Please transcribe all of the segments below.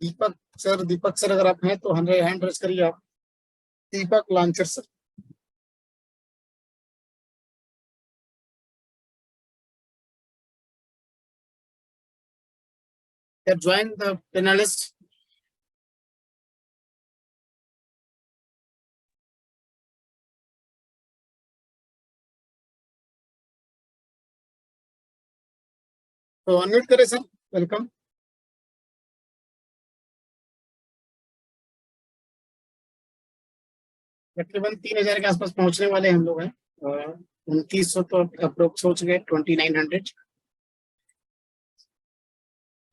दीपक sir अगर आप हैं तो हैंड रेज करिए आप। दीपक लांचर सर। Join the panelist. तो अनम्यूट करें सर। वेलकम। तकरीबन 3,000 के आसपास पहुंचने वाले हम लोग हैं। 2900 तो अप्रोक्स हो चुके हैं। 2900।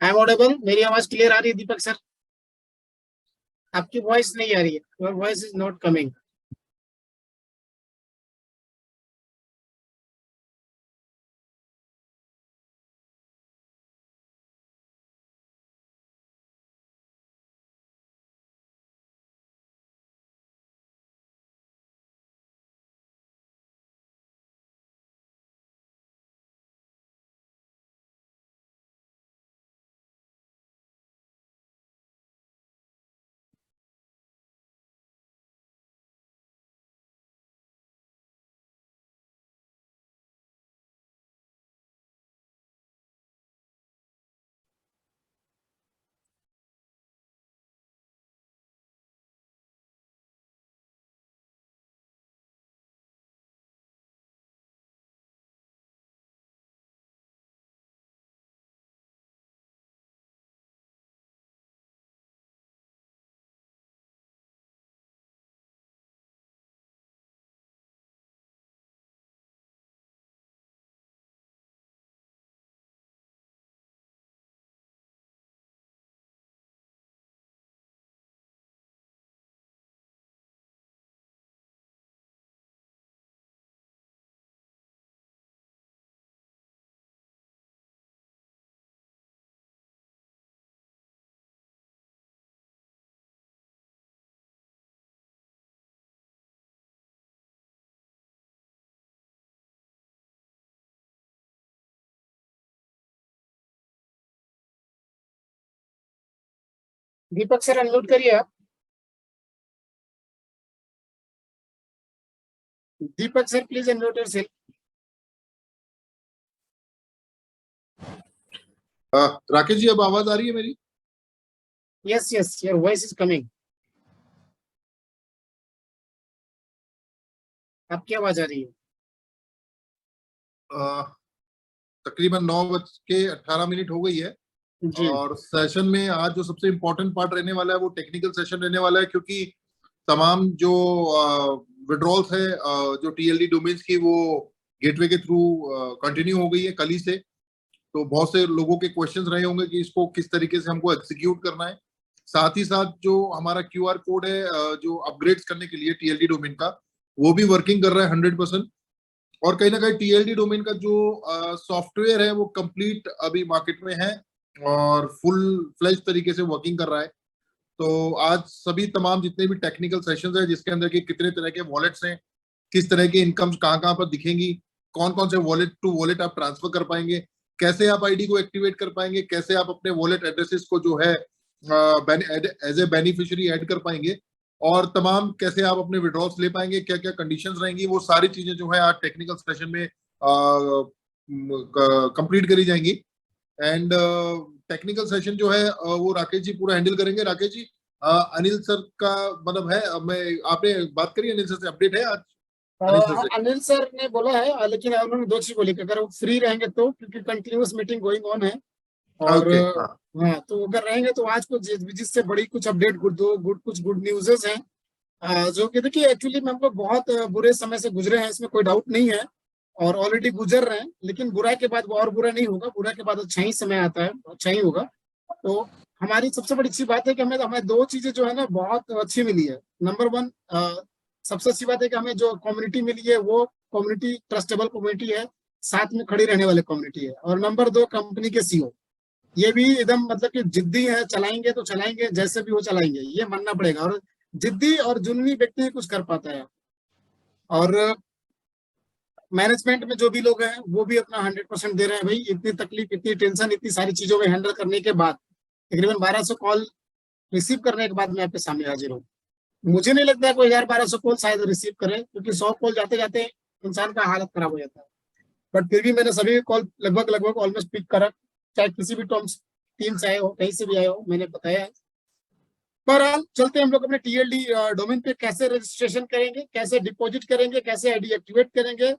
I am audible? मेरी आवाज क्लियर आ रही है दीपक सर? आपकी वॉइस नहीं आ रही है। Your voice is not coming. Deepak sir unmute करिए आप। Deepak sir please unmute yourself. Rakesh ji, अब आवाज आ रही है मेरी? Yes yes, your voice is coming. आपकी आवाज आ रही है। तकरीबन 9:18 हो गई है। जी। और सेशन में आज जो सबसे इम्पोर्टेंट पार्ट रहने वाला है वो टेक्निकल सेशन रहने वाला है, क्योंकि तमाम जो विड्रॉल्स है जो टीएलडी डोमेन्स की, वो गेटवे के थ्रू कंटिन्यू हो गई है कल ही से। तो बहुत से लोगों के क्वेश्चंस रहे होंगे कि इसको किस तरीके से हमको एग्जीक्यूट करना है। साथ ही साथ जो हमारा क्यूआर कोड है जो अपग्रेड्स करने के लिए टीएलडी डोमेन का, वो भी वर्किंग कर रहा है 100%। और कहीं ना कहीं टीएलडी डोमेन का जो सॉफ्टवेयर है वो कंप्लीट अभी मार्केट में है और फुल फ्लेज तरीके से वर्किंग कर रहा है। तो आज सभी तमाम जितने भी टेक्निकल सेशंस है, जिसके अंदर के कितने तरह के वॉलेट्स हैं, किस तरह की इनकम्स कहाँ कहाँ पर दिखेंगी, कौन कौन से वॉलेट टू वॉलेट आप ट्रांसफर कर पाएंगे, कैसे आप आईडी को एक्टिवेट कर पाएंगे, कैसे आप अपने वॉलेट एड्रेसेस को जो है एज ए बेनिफिशियरी ऐड कर पाएंगे, और तमाम कैसे आप अपने विड्रॉल्स ले पाएंगे, क्या क्या कंडीशंस रहेंगी, वो सारी चीजें जो है आज टेक्निकल सेशन में कंप्लीट करी जाएंगी। एंड टेक्निकल सेशन जो है वो राकेश जी पूरा हैंडल करेंगे। राकेश जी, अनिल सर का मतलब है, मैं आपने बात करी अनिल सर से, अपडेट है आज अनिल सर से? अनिल सर ने बोला है, लेकिन उन्होंने 2 चीज बोली कि अगर वो फ्री रहेंगे तो, क्योंकि कंटिन्यूअस मीटिंग गोइंग ऑन है। और ओके, हाँ। हाँ, तो अगर रहेंगे तो आज को जिससे बड़ी कुछ अपडेट कुछ गुड न्यूज़ेस हैं, जो कि देखिए एक्चुअली में हम लोग बहुत बुरे समय से गुजरे हैं, इसमें कोई डाउट नहीं है, और ऑलरेडी गुजर रहे हैं। लेकिन बुरा के बाद वो और बुरा नहीं होगा, बुरा के बाद अच्छा ही समय आता है, अच्छा ही होगा। तो हमारी सबसे बड़ी अच्छी बात है कि हमें 2 चीजें जो है ना बहुत अच्छी मिली है। नंबर 1, सबसे अच्छी बात है कि हमें जो कम्युनिटी मिली है वो कम्युनिटी ट्रस्टेबल कम्युनिटी है, साथ में खड़ी रहने वाले कम्युनिटी है। और नंबर 2, कंपनी के सीईओ ये भी एकदम मतलब कि जिद्दी है, चलाएंगे तो चलाएंगे, जैसे भी वो चलाएंगे, ये मानना पड़ेगा। और जिद्दी और जुनूनी व्यक्ति ही कुछ कर पाता है। और मैनेजमेंट में जो भी लोग हैं वो भी अपना 100% दे रहे हैं। भाई इतनी तकलीफ, इतनी टेंशन, इतनी सारी चीजों में हैंडल करने के बाद तकरीबन 1200 कॉल रिसीव करने के बाद मैं आपके सामने हाजिर हूँ। मुझे नहीं लगता है कोई 1000-1200 कॉल शायद रिसीव करे, क्योंकि 100 कॉल जाते जाते इंसान का हालत खराब हो जाता है। बट फिर भी मैंने सभी कॉल लगभग लगभग ऑलमोस्ट पिक करा, चाहे किसी भी टर्म्स टीम से आए हो, कहीं से भी आए हो, मैंने बताया है। बहरहाल चलते हैं हम लोग अपने टीएलडी डोमेन पे कैसे रजिस्ट्रेशन करेंगे, कैसे डिपॉजिट करेंगे, कैसे आईडी एक्टिवेट करेंगे,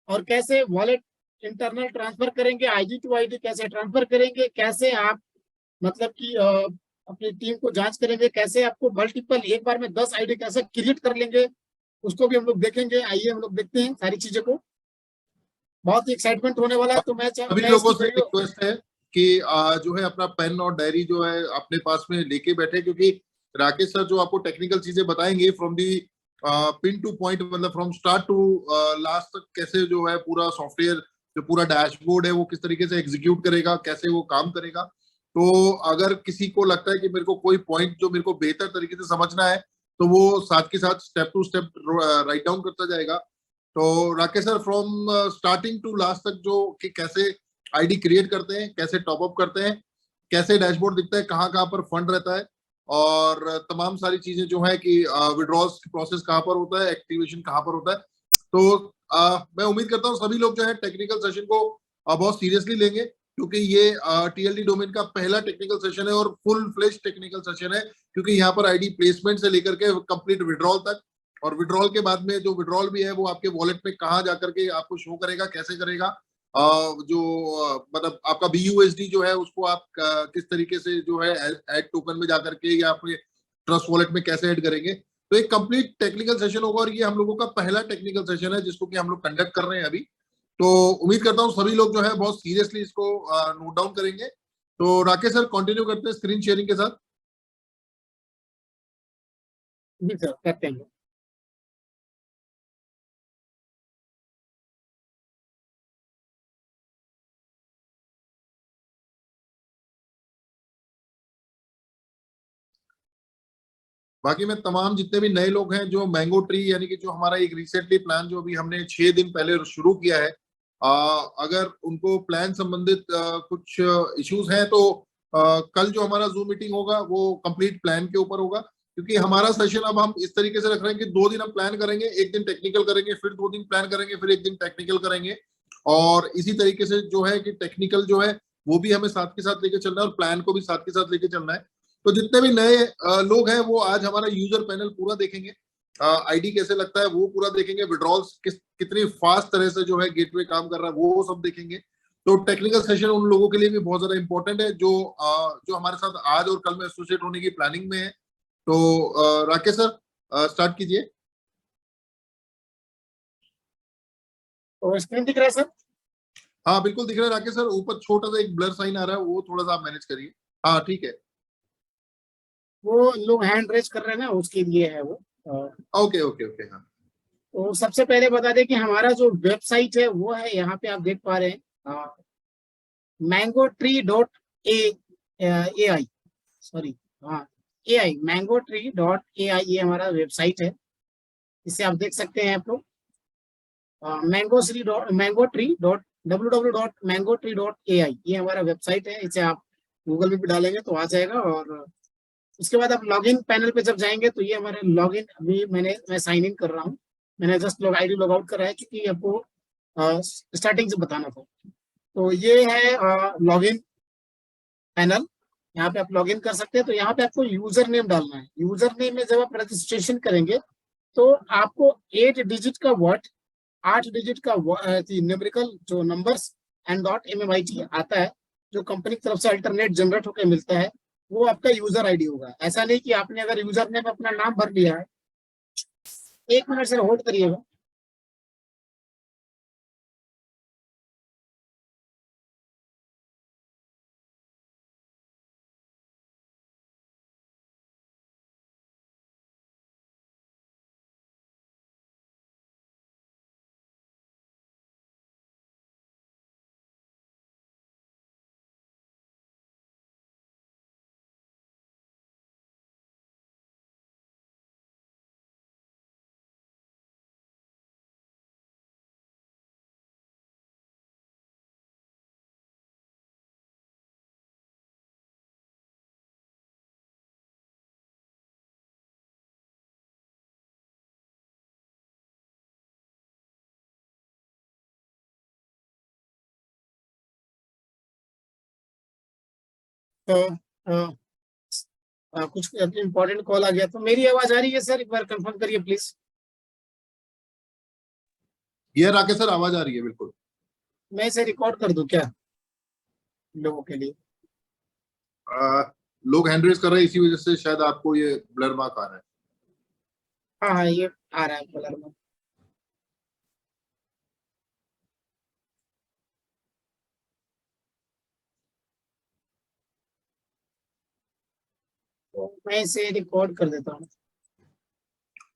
और कैसे वॉलेट इंटरनल ट्रांसफर करेंगे, आईडी टू आईडी कैसे ट्रांसफर करेंगे, कैसे आप मतलब कि अपनी टीम को जांच करेंगे, कैसे आपको मल्टीपल एक बार में 10 आईडी कैसे क्रिएट कर लेंगे, उसको भी हम लोग देखेंगे। आइए हम लोग देखते हैं सारी चीजों को, बहुत ही एक्साइटमेंट होने वाला है। तो सभी मैं इसकी लोगों से वीडियो। रिक्वेस्ट है कि जो है अपना पेन और डायरी जो है अपने पास में लेके बैठे, क्योंकि राकेश सर जो आपको टेक्निकल चीजें बताएंगे from the pin two point, मतलब फ्रॉम स्टार्ट टू लास्ट तक, कैसे जो है पूरा सॉफ्टवेयर, जो पूरा डैशबोर्ड है वो किस तरीके से एग्जीक्यूट करेगा, कैसे वो काम करेगा। तो अगर किसी को लगता है कि मेरे को कोई पॉइंट जो मेरे को बेहतर तरीके से समझना है, तो वो साथ के साथ step to step write down करता जाएगा। तो Rakesh sir, from starting to last तक, जो कि कैसे आईडी क्रिएट करते हैं, कैसे टॉप अप करते हैं, कैसे डैशबोर्ड दिखता है, कहाँ कहाँ पर फंड रहता है, और तमाम सारी चीजें जो है कि विड्रॉल्स प्रोसेस कहाँ पर होता है, एक्टिवेशन कहाँ पर होता है। तो मैं उम्मीद करता हूँ सभी लोग जो है टेक्निकल सेशन को बहुत सीरियसली लेंगे, क्योंकि ये टीएलडी डोमेन का पहला टेक्निकल सेशन है और फुल फ्लेश टेक्निकल सेशन है, क्योंकि यहाँ पर आईडी प्लेसमेंट से लेकर के कंप्लीट विड्रॉल तक, और विड्रॉल के बाद में जो विड्रॉल भी है वो आपके वॉलेट में कहाँ जाकर के आपको शो करेगा, कैसे करेगा, जो मतलब आपका BUSD जो है उसको आप किस तरीके से जो है ऐड टोकन में जाकर के या अपने ट्रस्ट वॉलेट में कैसे ऐड करेंगे। तो एक कंप्लीट टेक्निकल सेशन होगा, और ये हम लोगों का पहला टेक्निकल सेशन है जिसको कि हम लोग कंडक्ट कर रहे हैं अभी। तो उम्मीद करता हूँ सभी लोग जो है बहुत सीरियसली इसको नोट डाउन करेंगे। तो राकेश सर, कंटिन्यू करते हैं स्क्रीन शेयरिंग के साथ। जी सर, करते हैं। बाकी मैं तमाम जितने भी नए लोग हैं जो मैंगो ट्री, यानी कि जो हमारा एक रिसेंटली प्लान जो अभी हमने 6 दिन पहले शुरू किया है, अगर उनको प्लान संबंधित कुछ इश्यूज हैं तो कल जो हमारा जूम मीटिंग होगा वो कंप्लीट प्लान के ऊपर होगा, क्योंकि हमारा सेशन अब हम इस तरीके से रख रहे हैं कि 2 दिन हम प्लान करेंगे, एक दिन टेक्निकल करेंगे, फिर 2 दिन प्लान करेंगे, फिर एक दिन टेक्निकल करेंगे। और इसी तरीके से जो है कि टेक्निकल जो है वो भी हमें साथ के साथ लेके चलना है और प्लान को भी साथ के साथ लेके चलना है। तो जितने भी नए लोग हैं वो आज हमारा यूजर पैनल पूरा देखेंगे, आईडी कैसे लगता है वो पूरा देखेंगे, विड्रॉल्स कितनी फास्ट तरह से जो है गेटवे काम कर रहा है वो सब देखेंगे। तो टेक्निकल सेशन उन लोगों के लिए भी बहुत ज्यादा इंपॉर्टेंट है जो जो हमारे साथ आज और कल में एसोसिएट होने की प्लानिंग में है। तो राकेश सर, स्टार्ट कीजिए। तो स्क्रीन दिख रहा है सर? हाँ बिल्कुल दिख रहा है राकेश सर, ऊपर छोटा सा एक ब्लर साइन आ रहा है, वो थोड़ा सा आप मैनेज करिए। हाँ ठीक है। वो लोग हैंड रेज कर रहे हैं ना, उसके लिए है वो। ओके ओके ओके, हाँ। तो सबसे पहले बता दें कि हमारा जो वेबसाइट है वो है, यहाँ पे आप देख पा रहे हैं, mangotree.ai, सॉरी, हाँ, AI, mangotree.ai, ये हमारा वेबसाइट है। इसे आप देख सकते हैं आप लोग, mangotree.www.mangotree.ai, ये हमारा वेबसाइट है। इसे आप गूगल में भी डालेंगे तो आ जाएगा। और उसके बाद आप लॉगिन पैनल पे जब जाएंगे तो ये हमारे लॉगिन, अभी मैं साइन इन कर रहा हूँ। मैंने just log ID log out करा है, क्योंकि आपको स्टार्टिंग से बताना था। तो ये है लॉगिन पैनल, यहाँ पे आप लॉगिन कर सकते हैं। तो यहाँ पे आपको यूजर नेम डालना है। यूजर नेम में जब आप रजिस्ट्रेशन करेंगे तो आपको 8 डिजिट का वर्ड, 8 डिजिट का न्यूमेरिकल जो नंबर्स एंड डॉट MMIT आता है, जो कंपनी की तरफ से अल्टरनेट जनरेट होकर मिलता है, वो आपका यूजर आईडी होगा। ऐसा नहीं कि आपने अगर यूजर नेम अपना नाम भर दिया है। 1 मिनट से होल्ड करिएगा। तो कुछ इम्पोर्टेंट कॉल आ गया, तो मेरी आवाज आ रही है सर? एक बार कंफर्म करिए प्लीज। ये राकेश सर, आवाज आ रही है बिल्कुल। मैं इसे रिकॉर्ड कर दूं क्या लोगों के लिए? आ, लोग हैंड रेज कर रहे हैं, इसी वजह से शायद आपको ये ब्लर मार्क आ रहा है। हाँ हाँ, ये आ रहा है कलर में। तो मैं इसे रिकॉर्ड कर देता हूँ।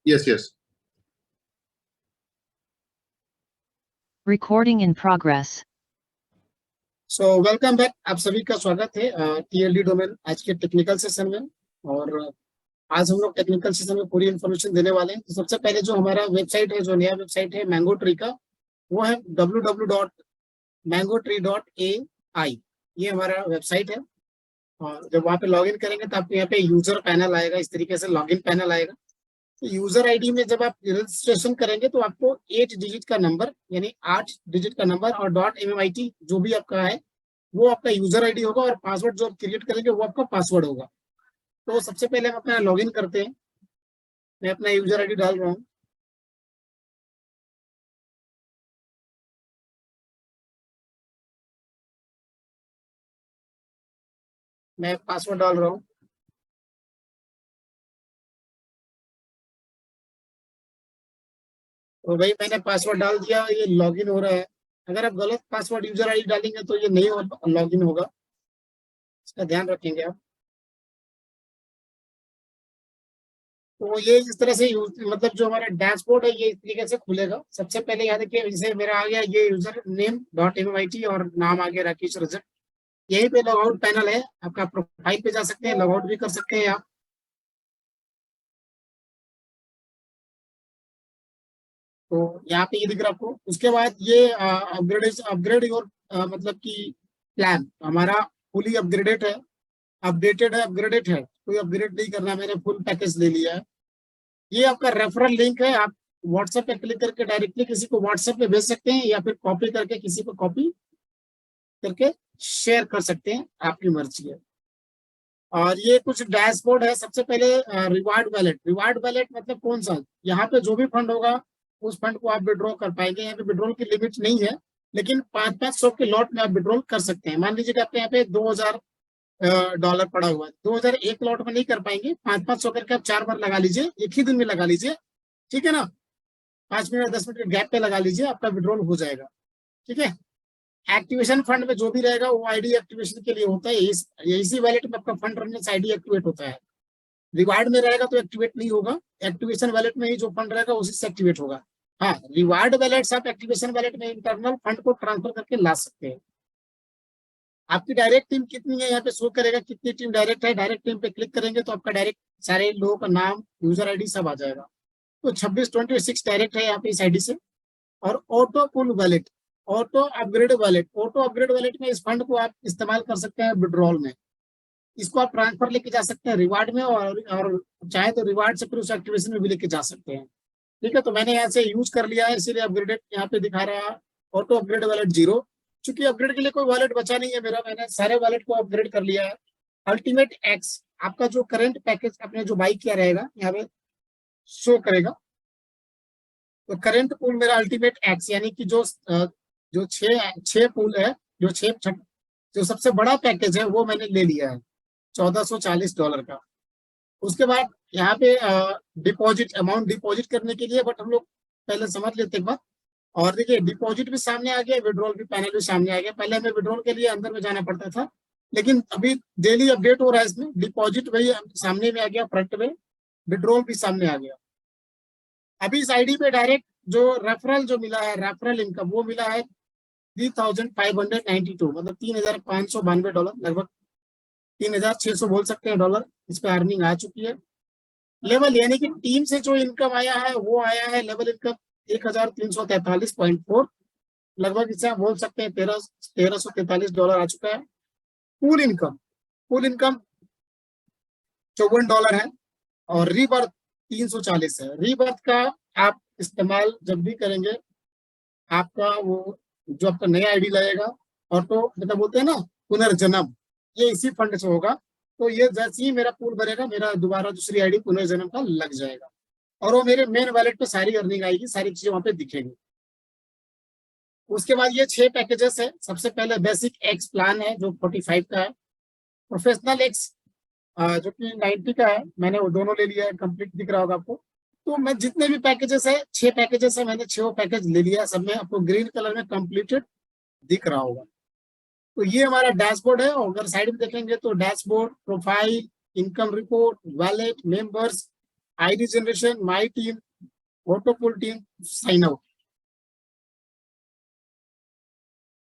Yes yes. Recording in progress. So welcome back, आप सभी का स्वागत है टीएलडी डोमेन आज के टेक्निकल सेशन में। और आज हम लोग टेक्निकल सेशन में पूरी इन्फॉर्मेशन देने वाले हैं। तो सबसे पहले जो हमारा वेबसाइट है, जो नया वेबसाइट है मैंगो ट्री का, वो है www.mangotree.ai। ये हमारा वेबसाइट है। और जब वहाँ पे लॉगिन करेंगे तो आपको यहाँ पे यूजर पैनल आएगा, इस तरीके से लॉगिन पैनल आएगा। तो यूजर आईडी में जब आप रजिस्ट्रेशन करेंगे तो आपको 8 डिजिट का नंबर, यानी 8 डिजिट का नंबर और .mmit जो भी आपका है वो आपका यूजर आईडी होगा, और पासवर्ड जो आप क्रिएट करेंगे वो आपका पासवर्ड होगा। तो सबसे पहले हम अपना लॉगिन करते हैं। मैं अपना यूजर आईडी डाल रहा हूँ। मैं पासवर्ड डाल रहा हूँ। तो भाई मैंने पासवर्ड डाल दिया, ये लॉगिन हो रहा है। अगर आप गलत पासवर्ड यूजर आईडी डालेंगे तो ये नहीं लॉगिन होगा, इसका ध्यान रखेंगे आप। तो ये इस तरह से मतलब जो हमारा डैशबोर्ड है ये इस तरीके से खुलेगा। सबसे पहले यहाँ देखिए, जैसे मेरा आ गया ये यूजर नेम .mmit और नाम आ गया राकेश रजक। यहीं पे लॉग आउट पैनल है, आपका प्रोफाइल पे जा सकते हैं, लॉग आउट भी कर सकते हैं आप। तो यहाँ पे ये दिख रहा है आपको। उसके बाद ये अपग्रेड योर मतलब कि प्लान हमारा फुली अपग्रेडेड है, अपडेटेड है, अपग्रेडेड है। कोई अपग्रेड नहीं करना, मैंने फुल पैकेज ले लिया है। ये आपका रेफरल लिंक है, आप व्हाट्सएप पे क्लिक करके डायरेक्टली किसी को व्हाट्सएप पे भेज सकते हैं, या फिर कॉपी करके किसी को कॉपी करके शेयर कर सकते हैं, आपकी मर्जी है। और ये कुछ डैशबोर्ड है। सबसे पहले रिवार्ड वैलेट। रिवार्ड वैलेट मतलब कौन सा? यहाँ पे जो भी फंड होगा उस फंड को आप विड्रॉ कर पाएंगे। यहाँ पे विड्रॉल की लिमिट नहीं है, लेकिन 500-500 के लॉट में आप विड्रॉल कर सकते हैं। मान लीजिए कि आपके यहाँ पे $2000 पड़ा हुआ है, 2000 एक लॉट में नहीं कर पाएंगे, 500-500 करके आप 4 बार लगा लीजिए, एक ही दिन में लगा लीजिए, ठीक है ना। 5 मिनट 10 मिनट के गैप पे लगा लीजिए, आपका विड्रॉल हो जाएगा, ठीक है। एक्टिवेशन फंड में जो भी रहेगा वो आईडी एक्टिवेशन के लिए होता है। इसी वैलेट में आपका फंड रखने से आईडी एक्टिवेट होता है। रिवार्ड में रहेगा तो एक्टिवेट नहीं होगा, एक्टिवेशन वैलेट में ही जो फंड रहेगा उसी से एक्टिवेट होगा। हाँ, रिवार्ड वैलेट आप एक्टिवेशन वैलेट में इंटरनल फंड को ट्रांसफर करके ला सकते हैं। आपकी डायरेक्ट टीम कितनी है यहाँ पे शो करेगा, कितनी टीम डायरेक्ट है। डायरेक्ट टीम पे क्लिक करेंगे तो आपका डायरेक्ट सारे लोगों का नाम, यूजर आईडी सब आ जाएगा। तो 2626 डायरेक्ट है यहाँ पे इस आईडी से। और auto pull wallet, auto upgrade wallet, auto upgrade wallet में इस फंड को आप इस्तेमाल कर सकते हैं विड्रॉल में। इसको आप ट्रांसफर लेके जा सकते हैं रिवार्ड में, और चाहे तो रिवार्ड से फिर उस एक्टिवेशन में भी लेके जा सकते हैं, ठीक है। तो मैंने यहाँ से यूज कर लिया है, इसीलिए अपग्रेडेड यहाँ पे दिखा रहा है ऑटो अपग्रेड वैलेट 0। चूंकि अपग्रेड के लिए कोई वैलेट बचा नहीं है मेरा, मैंने सारे वैलेट को अपग्रेड कर लिया है। अल्टीमेट एक्स, आपका जो करंट पैकेज आपने जो बाई किया रहेगा यहाँ पे शो करेगा। तो करंट पूल मेरा अल्टीमेट एक्स, यानी कि जो छह पूल है, जो सबसे बड़ा पैकेज है वो मैंने ले लिया है $1440 का। उसके बाद यहाँ पे डिपॉजिट अमाउंट डिपॉजिट करने के लिए, बट हम लोग पहले समझ लेते एक बात। और देखिए डिपॉजिट भी सामने आ गया, विड्रॉल भी पैनल भी सामने आ गया। पहले हमें विड्रॉल के लिए अंदर में जाना पड़ता था, लेकिन अभी डेली अपडेट हो रहा है इसमें। डिपॉजिट वही सामने में आ गया फ्रंट में, विड्रॉल भी सामने आ गया। अभी इस आईडी पे डायरेक्ट जो रेफरल जो मिला है, रेफरल इनकम वो मिला है 3592, मतलब $3592, लगभग 3600 बोल सकते हैं डॉलर। इस पे अर्निंग आ चुकी है। लेवल यानी कि टीम से जो इनकम आया है वो आया है लेवल इनकम 1343.4, लगभग इसे आप बोल सकते हैं $1343 आ चुका है। पूल इनकम $54 है, और रीबर्थ 340 है। रीबर्थ का आप इस्तेमाल जब भी करेंगे, आपका वो जो आपका नया आईडी लगेगा, ऑटो मतलब बोलते हैं ना पुनर्जन्म, ये इसी फंड से होगा। तो ये जैसे ही मेरा पूल भरेगा, मेरा दोबारा दूसरी आईडी पुनर्जन्म का लग जाएगा, और वो मेरे मेन वॉलेट पे सारी अर्निंग आएगी, सारी चीजें वहां पे दिखेंगी। उसके बाद ये 6 पैकेजेस है। सबसे पहले बेसिक एक्स प्लान है जो 45 का है। प्रोफेशनल एक्स जो कि 90 का है, मैंने वो दोनों ले लिया है, कंप्लीट दिख रहा होगा आपको। तो मैं जितने भी पैकेजेस है, 6 पैकेजेस है, मैंने 6 पैकेज ले लिया। सब में आपको ग्रीन कलर में कंप्लीटेड दिख रहा होगा। तो ये हमारा डैशबोर्ड है, और अगर साइड में देखेंगे तो dashboard, profile, income report, wallet, members, ID generation, my team, auto pool team, sign out.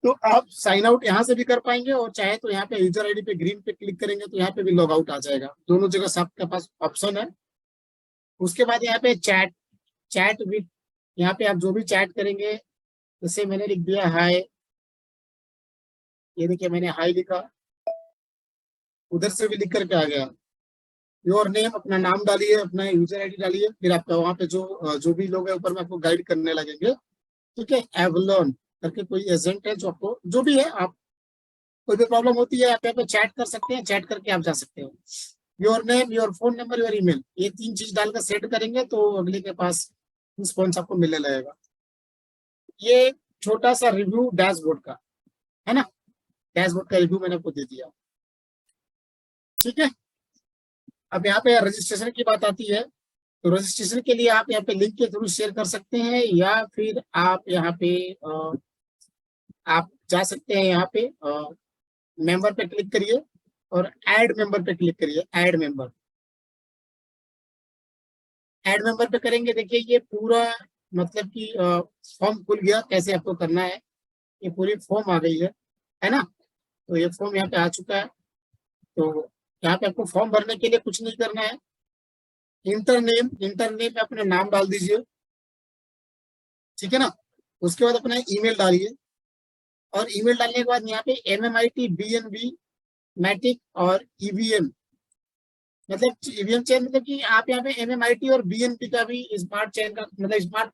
तो आप साइन आउट यहाँ से भी कर पाएंगे, और चाहे तो यहाँ पे यूजर आईडी पे ग्रीन पे क्लिक करेंगे तो यहाँ पे भी लॉग आउट आ जाएगा। दोनों जगह से आपके पास ऑप्शन है। उसके बाद यहाँ पे चैट, चैट विद, यहाँ पे आप जो भी चैट करेंगे, जैसे मैंने लिख दिया हाय, ये देखिए मैंने हाय लिखा, उधर से भी लिख करके आ गया। योर नेम, अपना नाम डालिए, अपना यूजर आईडी डालिए, फिर आपका वहाँ पे जो भी लोग है ऊपर में आपको गाइड करने लगेंगे। ठीक है, एवलॉन करके कोई एजेंट है जो आपको जो भी है, आप कोई भी प्रॉब्लम होती है आप यहाँ पे चैट कर सकते हैं, चैट करके आप जा सकते हो। Your name, your phone number, your email, ये 3 चीज डालकर सेट करेंगे तो अगले के पास रिस्पॉन्स आपको मिलने लगेगा। ये छोटा सा रिव्यू डैशबोर्ड का है ना, डैशबोर्ड का रिव्यू मैंने आपको दे दिया। ठीक है, अब यहाँ पे रजिस्ट्रेशन की बात आती है। तो रजिस्ट्रेशन के लिए आप यहाँ पे लिंक के थ्रू शेयर कर सकते हैं, या फिर आप यहाँ पे आप जा सकते हैं, यहाँ पे मेंबर पे क्लिक करिए और ऐड मेंबर पे क्लिक करिए। ऐड मेंबर, ऐड मेंबर पे करेंगे, देखिए ये पूरा मतलब कि फॉर्म खुल गया, कैसे आपको करना है। ये पूरी फॉर्म आ गई है ना। तो ये फॉर्म यहाँ पे आ चुका है। तो यहाँ पे आपको फॉर्म भरने के लिए कुछ नहीं करना है। इंटरनेम, इंटरनेम में अपना नाम डाल दीजिए, ठीक है ना। उसके बाद अपना ईमेल डालिए, और ईमेल डालने के बाद यहाँ पे MMIT, BNB, मैटिक और EVM, मतलब ईवीएम चेन, मतलब कि आप यहाँ पे MMIT और BNB का भी स्मार्ट चेन का मतलब स्मार्ट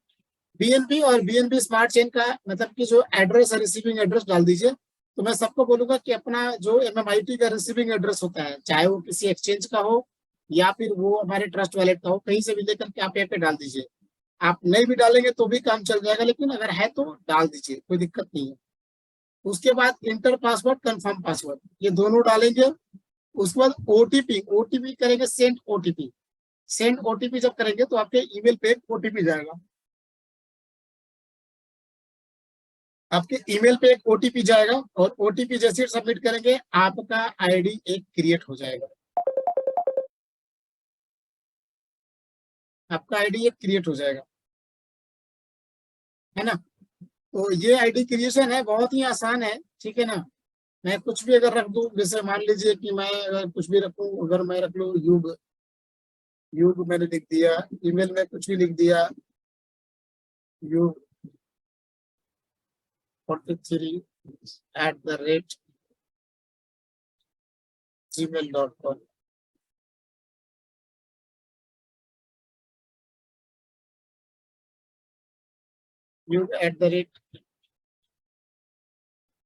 BNB और BNB स्मार्ट चेन का मतलब कि जो एड्रेस है, रिसीविंग एड्रेस डाल दीजिए। तो मैं सबको बोलूंगा कि अपना जो MMIT का रिसीविंग एड्रेस होता है, चाहे वो किसी एक्सचेंज का हो या फिर वो हमारे ट्रस्ट वॉलेट का हो, कहीं से भी लेकर के आप यहाँ पे डाल दीजिए। आप नहीं भी डालेंगे तो भी काम चल जाएगा, लेकिन अगर है तो डाल दीजिए, कोई दिक्कत नहीं है। उसके बाद इंटर पासवर्ड, कंफर्म पासवर्ड, ये दोनों डालेंगे। उसके बाद ओटीपी, ओटीपी करेंगे सेंड ओटीपी। सेंड ओटीपी जब करेंगे तो आपके ईमेल पे ओटीपी जाएगा, आपके ईमेल पे एक ओटीपी जाएगा, और ओटीपी जैसे सबमिट करेंगे आपका आईडी एक क्रिएट हो जाएगा, आपका आईडी एक क्रिएट हो जाएगा, है ना। तो ये आईडी क्रिएशन है, बहुत ही आसान है, ठीक है ना। मैं कुछ भी अगर रख दूं, जैसे मान लीजिए कि मैं अगर कुछ भी रखूं, अगर मैं रख लूं युग, युग मैंने लिख दिया, ईमेल में कुछ भी लिख दिया, युग 43@gmail.com। युग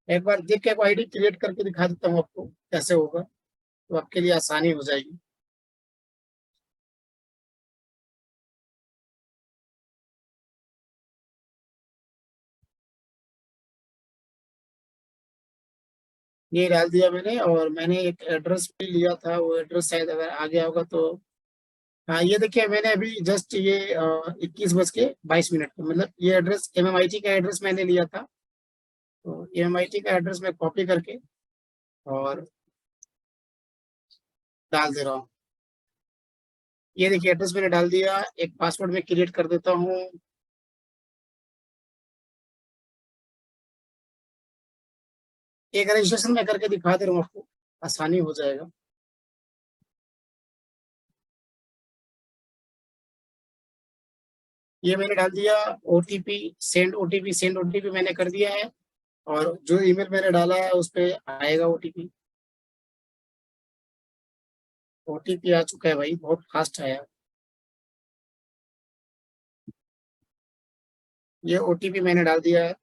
एक बार देख के आईडी क्रिएट करके दिखा देता हूँ आपको कैसे होगा, तो आपके लिए आसानी हो जाएगी। ये डाल दिया मैंने, और मैंने एक एड्रेस भी लिया था, वो एड्रेस शायद अगर आ गया होगा तो। हाँ ये देखिए, मैंने अभी जस्ट ये 21:22 पर, मतलब ये एड्रेस MMIT का एड्रेस मैंने लिया था। तो MMIT का एड्रेस मैं कॉपी करके और डाल दे रहा हूँ। ये देखिए एड्रेस मैंने डाल दिया, एक पासवर्ड में क्रिएट कर देता हूँ। एक रजिस्ट्रेशन में करके दिखा दे रहा हूँ आपको, आसानी हो जाएगा। ये मैंने डाल दिया, OTP send, OTP send, OTP मैंने कर दिया है, और जो ईमेल मैंने डाला है उस पर आएगा ओटीपी। ओटीपी आ चुका है भाई, बहुत फास्ट आया। ये ओटीपी मैंने डाल दिया है,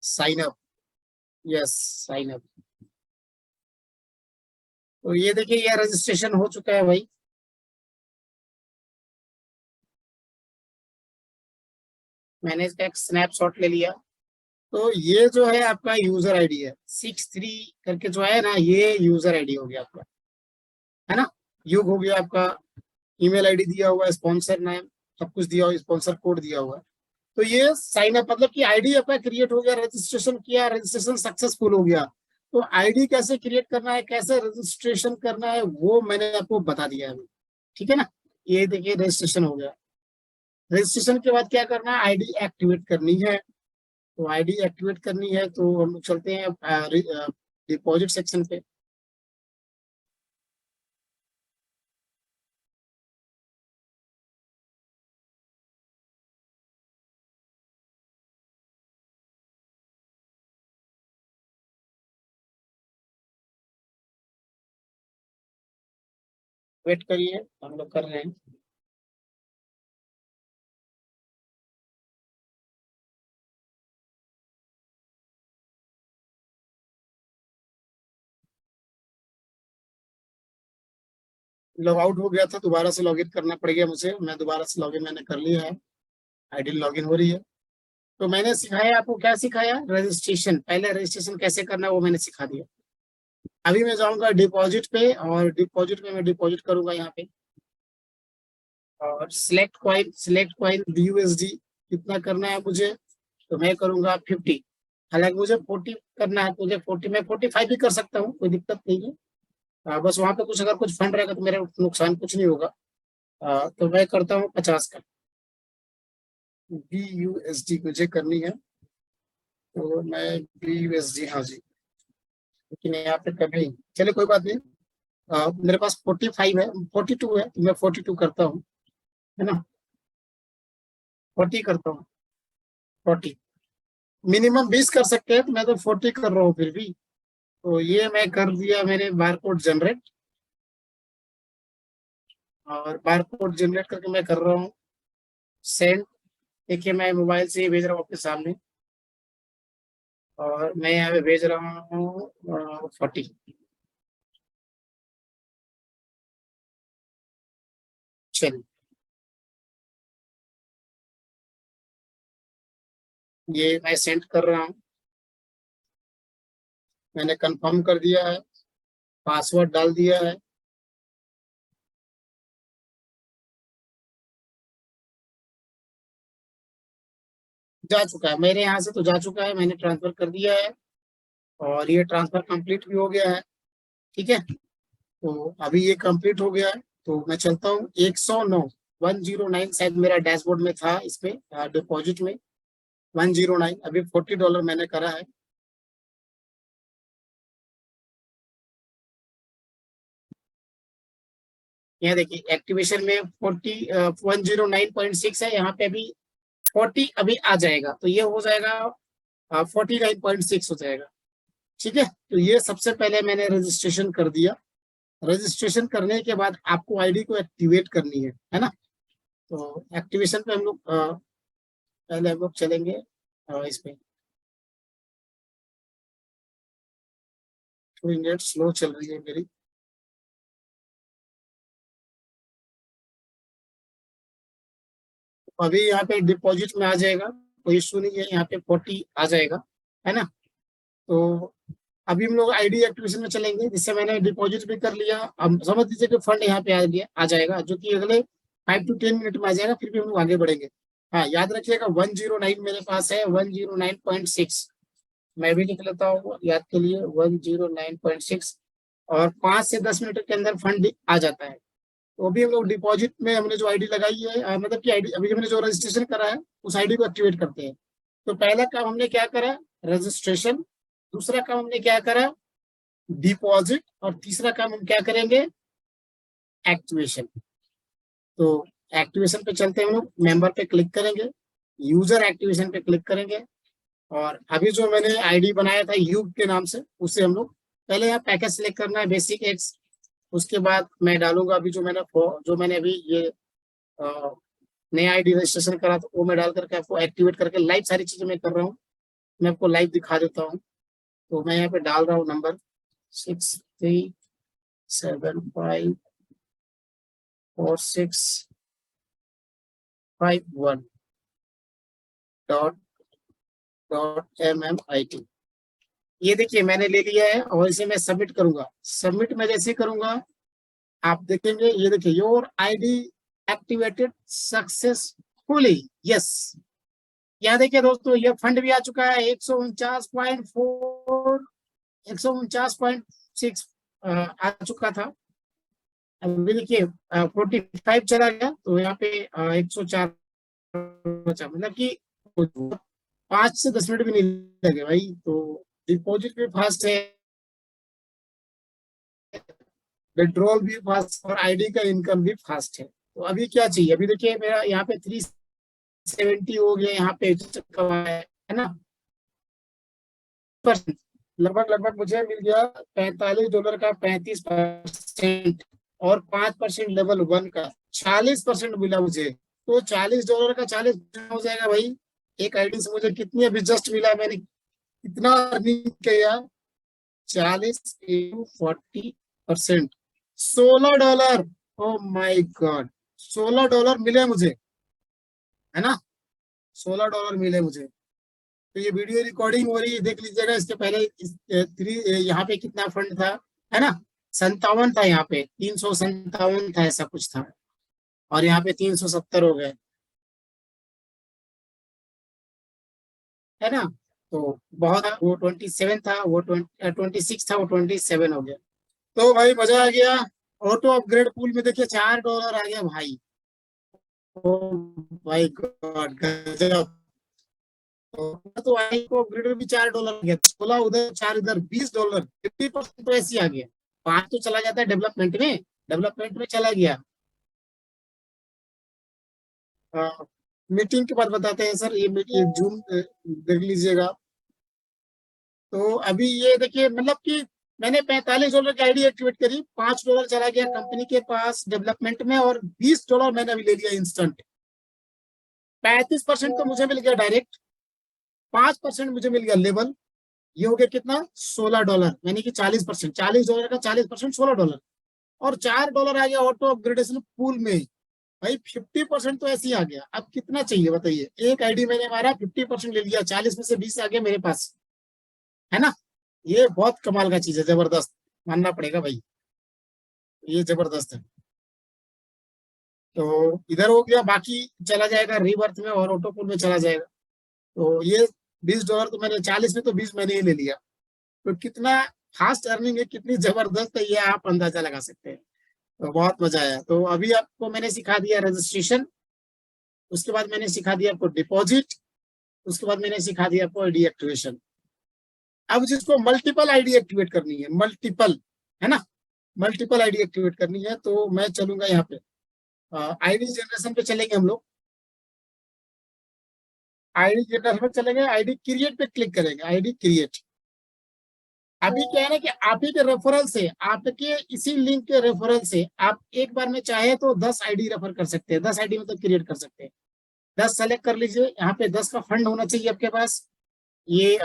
sign up, yes sign up. तो ये देखिए ये रजिस्ट्रेशन हो चुका है भाई। मैंने इसका एक स्नैपशॉट ले लिया। तो ये जो है आपका यूजर आईडी है 63 करके जो है ना, ये यूजर आईडी हो गया आपका, है ना। युग हो गया आपका, ईमेल आईडी दिया हुआ है, स्पॉन्सर नेम सब कुछ दिया हुआ, स्पॉन्सर कोड दिया हुआ है। तो ये साइन अप मतलब कि आईडी आपका क्रिएट हो गया, रजिस्ट्रेशन किया, रजिस्ट्रेशन सक्सेसफुल हो गया। तो आईडी कैसे क्रिएट करना है, कैसे रजिस्ट्रेशन करना है, वो मैंने आपको बता दिया है अभी, ठीक है ना। ये देखिए रजिस्ट्रेशन हो गया। रजिस्ट्रेशन के बाद क्या करना है, आईडी एक्टिवेट करनी है। तो आईडी एक्टिवेट करनी है तो हम लोग चलते हैं डिपॉजिट सेक्शन पे। वेट करिए, हम लोग कर रहे हैं। लॉग आउट हो गया था, दोबारा से लॉगिन करना पड़ गया मुझे। मैं दोबारा से लॉगिन मैंने कर लिया है, आईडी लॉगिन हो रही है। तो मैंने सिखाया आपको, क्या सिखाया, रजिस्ट्रेशन। पहले रजिस्ट्रेशन कैसे करना है वो मैंने सिखा दिया। अभी मैं जाऊंगा डिपॉजिट पे, और डिपॉजिट में मैं डिपॉजिट करूंगा यहाँ पे, और सिलेक्ट कॉइन BUSD कितना करना है मुझे, तो मैं करूंगा 50। हालांकि मुझे 40 करना है, तो मुझे 40, मैं 45 भी कर सकता हूँ, कोई दिक्कत नहीं है। बस वहां पे कुछ अगर कुछ फंड रहेगा तो मेरा नुकसान कुछ नहीं होगा। तो मैं करता हूँ 50 का। BUSD मुझे करनी है, तो मैं BUSD, हाँ जी। लेकिन यहाँ पे कभी, चलिए कोई बात नहीं। मेरे पास 45 है, 42 है, तो मैं 42 करता हूँ, है ना। 40 करता हूँ, 40। मिनिमम 20 कर सकते हैं, तो मैं तो 40 कर रहा हूँ फिर भी। तो ये मैं कर दिया मैंने बारकोड जनरेट, और बारकोड जनरेट करके मैं कर रहा हूँ सेंड। देखिए मैं मोबाइल से ही भेज रहा हूँ आपके सामने, और मैं यहाँ पे भेज रहा हूँ 40। चलिए, ये मैं सेंड कर रहा हूँ, मैंने कंफर्म कर दिया है, पासवर्ड डाल दिया है। जा चुका है मेरे यहाँ से, तो जा चुका है, मैंने ट्रांसफर कर दिया है, और ये ट्रांसफर कंप्लीट भी हो गया है, ठीक है। तो अभी ये कंप्लीट हो गया है, तो मैं चलता हूँ 109, 109 शायद मेरा डैशबोर्ड में था, इसमें डिपॉजिट में 109, अभी $40 मैंने करा है। यहाँ देखिए एक्टिवेशन में 109.6 है, यहाँ पे अभी 40 अभी आ जाएगा, तो ये हो जाएगा 49.6 हो जाएगा, ठीक है। तो ये सबसे पहले मैंने रजिस्ट्रेशन कर दिया। रजिस्ट्रेशन करने के बाद आपको आईडी को एक्टिवेट करनी है ना। तो एक्टिवेशन पे हम लोग पहले हम लोग चलेंगे इस पे। थोड़ी नेट स्लो चल रही है मेरी। अभी यहाँ पे डिपॉजिट में आ जाएगा, कोई इशू नहीं है, यहाँ पे 40 आ जाएगा, है ना। तो अभी हम लोग आईडी एक्टिवेशन में चलेंगे, जिससे मैंने डिपॉजिट भी कर लिया। अब समझ लीजिए कि फंड यहाँ पे आ जाएगा, जो कि अगले 5 to 10 मिनट में आ जाएगा, फिर भी हम लोग आगे बढ़ेंगे। हाँ याद रखिएगा 109 मेरे पास है, 109.6। मैं भी लिख लेता हूँ याद के लिए, 109.6। और 5 से 10 मिनट के अंदर फंड आ जाता है। तो अभी हम लोग डिपॉजिट में हमने जो आईडी लगाई है, मतलब कि आईडी अभी हमने जो रजिस्ट्रेशन करा है, उस आईडी को एक्टिवेट करते हैं। तो पहला काम हमने क्या करा, रजिस्ट्रेशन। दूसरा काम हमने क्या करा, डिपॉजिट। और तीसरा काम हम क्या करेंगे, एक्टिवेशन। तो एक्टिवेशन पे चलते हैं, हम लोग मेंबर पे क्लिक करेंगे, यूजर एक्टिवेशन पे क्लिक करेंगे। और अभी जो मैंने आईडी बनाया था युग के नाम से, उससे हम लोग पहले यहाँ पैकेज सिलेक्ट करना है, बेसिक एक्स। उसके बाद मैं डालूंगा अभी जो मैंने अभी ये नया आईडी रजिस्ट्रेशन करा, तो वो मैं डाल करके आपको एक्टिवेट करके लाइव सारी चीजें मैं कर रहा हूँ, मैं आपको लाइव दिखा देता हूँ। तो मैं यहाँ पे डाल रहा हूँ नंबर 63 754651 .MMIT। ये देखिए मैंने ले लिया है और इसे मैं सबमिट करूंगा। सबमिट मैं जैसे करूंगा आप देखेंगे, ये देखिए your ID activated successfully. Yes, यहाँ देखिए दोस्तों ये फंड भी आ चुका है 149.6 आ चुका था। अभी देखिए 45 चला गया तो यहाँ पे 104 बचा, मतलब कि 5 से 10 मिनट भी नहीं लगे भाई। तो डिपॉजिट भी फास्ट है, विड्रॉल भी फास्ट और आईडी का इनकम भी फास्ट है। तो अभी क्या चाहिए, अभी देखिए मेरा यहाँ पे 370 हो गया, यहाँ पे है ना परसेंट, लगभग लगभग मुझे मिल गया $45 का 35% और 5% लेवल 1 का 40% मिला मुझे। तो $40 का 40 हो जाएगा भाई। एक आईडी से मुझे कितनी अभी जस्ट मिला, मैंने कितना अर्निंग किया, 40 into 40%, $16। ओ माई गॉड, $16 मिले मुझे, है ना, $16 मिले मुझे। तो ये वीडियो रिकॉर्डिंग हो रही है, देख लीजिएगा। इसके पहले यहाँ पे कितना फंड था, है ना, 57 था, यहाँ पे 357 था, ऐसा कुछ था, और यहाँ पे 370 हो गए, है ना। तो बहुत, वो 27 था, वो 26 था, वो 27 हो गया। तो भाई मजा आ गया। ऑटो अपग्रेड पूल में देखिए $4 आ गया भाई। ओ भाई गॉड, गजब। तो आई को अपग्रेड में भी $4 आ गया, 16 उधर 4 इधर, $20, 50% तो ऐसे ही आ गया। 5 तो चला जाता है डेवलपमेंट में, डेवलपमेंट में चला गया। मीटिंग के बाद बताते हैं सर, ये मीटिंग जूम देख लीजिएगा। तो अभी ये देखिए, मतलब कि मैंने $45 की आईडी एक्टिवेट करी, $5 चला गया कंपनी के पास डेवलपमेंट में, और $20 मैंने अभी ले लिया इंस्टेंट। 35% तो मुझे मिल गया डायरेक्ट, 5% मुझे मिल गया लेवल। ये हो गया कितना, $16, यानी कि 40%, $40 का 40%, $16। और $4 आ गया ऑटो अपग्रेडेशन पूल में। भाई 50% तो ऐसे ही आ गया। अब कितना चाहिए बताइए, एक आईडी मैंने मारा, 50% ले लिया, 40 में से 20 आ गया मेरे पास, है ना। ये बहुत कमाल का चीज है, जबरदस्त, मानना पड़ेगा भाई, ये जबरदस्त है। तो इधर हो गया, बाकी चला जाएगा रीबर्थ में और ऑटो पूल में चला जाएगा। तो ये $20 तो मैंने, 40 में तो 20 मैंने ही ले लिया। तो कितना फास्ट अर्निंग है, कितनी जबरदस्त है, ये आप अंदाजा लगा सकते हैं। तो बहुत मजा आया। तो अभी आपको मैंने सिखा दिया रजिस्ट्रेशन, उसके बाद मैंने सिखा दिया आपको डिपॉजिट, उसके बाद मैंने सिखा दिया आपको आईडी एक्टिवेशन। अब जिसको मल्टीपल आईडी एक्टिवेट करनी है, मल्टीपल, है ना, मल्टीपल आईडी एक्टिवेट करनी है, तो मैं चलूंगा यहाँ पे आईडी जनरेशन पे चलेंगे हम लोग। आईडी जनरेशन पे चलेंगे, आईडी क्रिएट पे क्लिक करेंगे, आईडी क्रिएट। अभी क्या है ना कि आप ही के रेफरल से, आपके इसी लिंक के रेफरल से आप एक बार में चाहे तो 10 आईडी रेफर कर सकते हैं, 10 आईडी मतलब क्रिएट कर सकते हैं। 10 सेलेक्ट कर लीजिए, यहाँ पे 10 का फंड होना चाहिए आपके पास, ये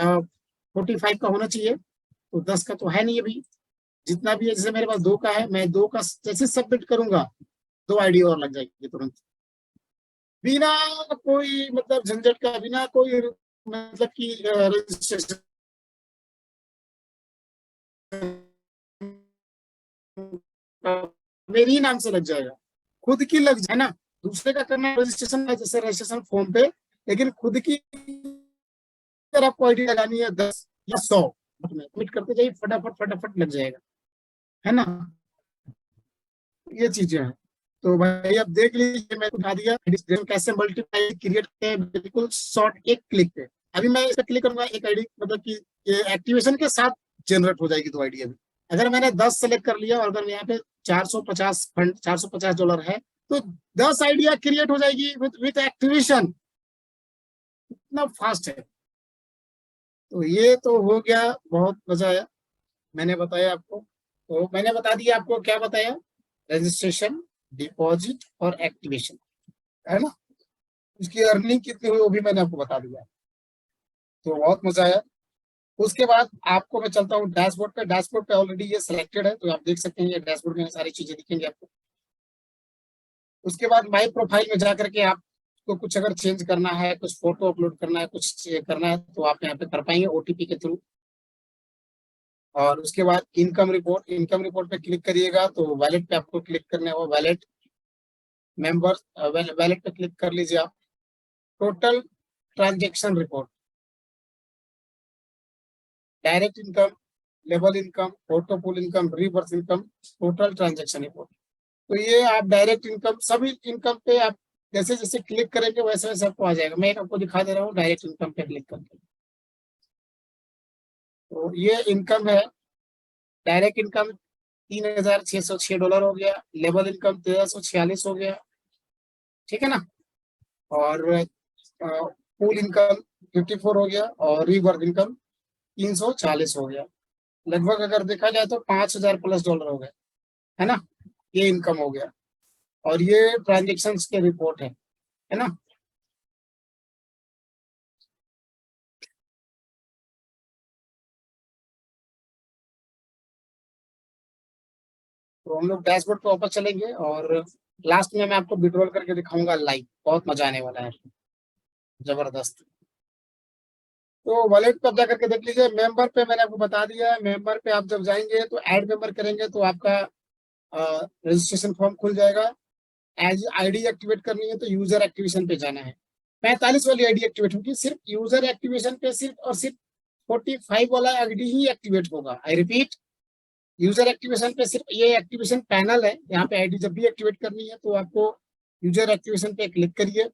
45 का होना चाहिए। तो 10 का तो है नहीं अभी, जितना भी है, जैसे मेरे पास 2 का है, मैं 2 का जैसे सबमिट करूंगा 2 आईडी और लग जाएगी तुरंत, बिना कोई मतलब झंझट का, बिना कोई मतलब की रजिस्ट्रेशन, मेरे ही नाम से लग जाएगा, खुद की लग जाए ना। दूसरे का करना रजिस्ट्रेशन, जैसे रजिस्ट्रेशन फॉर्म पे, लेकिन खुद की अगर आपको आईडी लगानी है 10 या 100 में सबमिट करते जाइए, फटाफट फटाफट लग जाएगा, है ना। ये चीजें हैं। तो भाई अब देख लीजिए, मैं बता दिया कैसे मल्टीप्लाई क्रिएट करते हैं, बिल्कुल शॉर्ट, एक क्लिक पे। अभी मैं इस पर क्लिक करूंगा, एक आईडी मतलब कि एक्टिवेशन के साथ जनरेट हो जाएगी 2 आईडी। अभी अगर मैंने 10 सेलेक्ट कर लिया और अगर यहाँ पे 450 फंड, $450 है, तो 10 आइडिया क्रिएट हो जाएगी विथ एक्टिवेशन। इतना फास्ट है। तो ये तो हो गया, बहुत मजा आया, मैंने बताया आपको। तो मैंने बता दिया आपको, क्या बताया, रजिस्ट्रेशन, डिपॉजिट और एक्टिवेशन, है ना। उसकी अर्निंग कितनी हुई वो भी मैंने आपको बता दिया। तो बहुत मजा आया। उसके बाद आपको मैं चलता हूँ डैशबोर्ड पे। डैशबोर्ड पे ऑलरेडी ये सिलेक्टेड है, तो आप देख सकते हैं ये डैशबोर्ड में सारी चीजें दिखेंगी आपको। उसके बाद माई प्रोफाइल में जाकर के आपको कुछ अगर चेंज करना है, कुछ फोटो अपलोड करना है, कुछ करना है, तो आप यहाँ पे कर पाएंगे ओटीपी के थ्रू। और उसके बाद इनकम रिपोर्ट, इनकम रिपोर्ट पे क्लिक करिएगा तो वैलेट पे आपको क्लिक करना है, वो वैलेट मेंबर्स वैलेट पे क्लिक कर लीजिए आप। Total transaction report, direct income, लेबल income, auto pull income, reverse income, total transaction report. तो ये आप डायरेक्ट इनकम, सभी इनकम पे आप जैसे जैसे क्लिक करेंगे वैसे वैसे आपको आ जाएगा। मैं आपको दिखा दे रहा हूँ डायरेक्ट इनकम पे क्लिक करके। तो ये इनकम है, डायरेक्ट इनकम $3,606 हो गया, लेबल इनकम 1,346 हो गया, ठीक है ना। और पूल इनकम 54 हो गया, और रिवर्स इनकम 340 हो गया। लगभग अगर देखा जाए तो $5,000 प्लस हो गए, है ना। ये इनकम हो गया, और ये ट्रांजेक्शन के रिपोर्ट है ना। तो हम लोग डैशबोर्ड पे वापस चलेंगे, और लास्ट में मैं आपको विड्रॉल करके दिखाऊंगा लाइव, बहुत मजा आने वाला है, जबरदस्त। तो वॉलेट पे आप जाकर के देख लीजिए। मेंबर पे मैंने आपको बता दिया है, मेंबर पे आप जब जाएंगे तो ऐड मेंबर करेंगे तो आपका रजिस्ट्रेशन फॉर्म खुल जाएगा। एज आईडी एक्टिवेट करनी है तो यूजर एक्टिवेशन पे जाना है। 45 वाली आईडी एक्टिवेट होगी, सिर्फ यूजर एक्टिवेशन पे सिर्फ और सिर्फ 45 वाला आईडी ही एक्टिवेट होगा। आई रिपीट, यूजर एक्टिवेशन पे सिर्फ ये एक्टिवेशन पैनल है, यहाँ पे आईडी जब भी एक्टिवेट करनी है तो आपको यूजर एक्टिवेशन पे क्लिक करिए,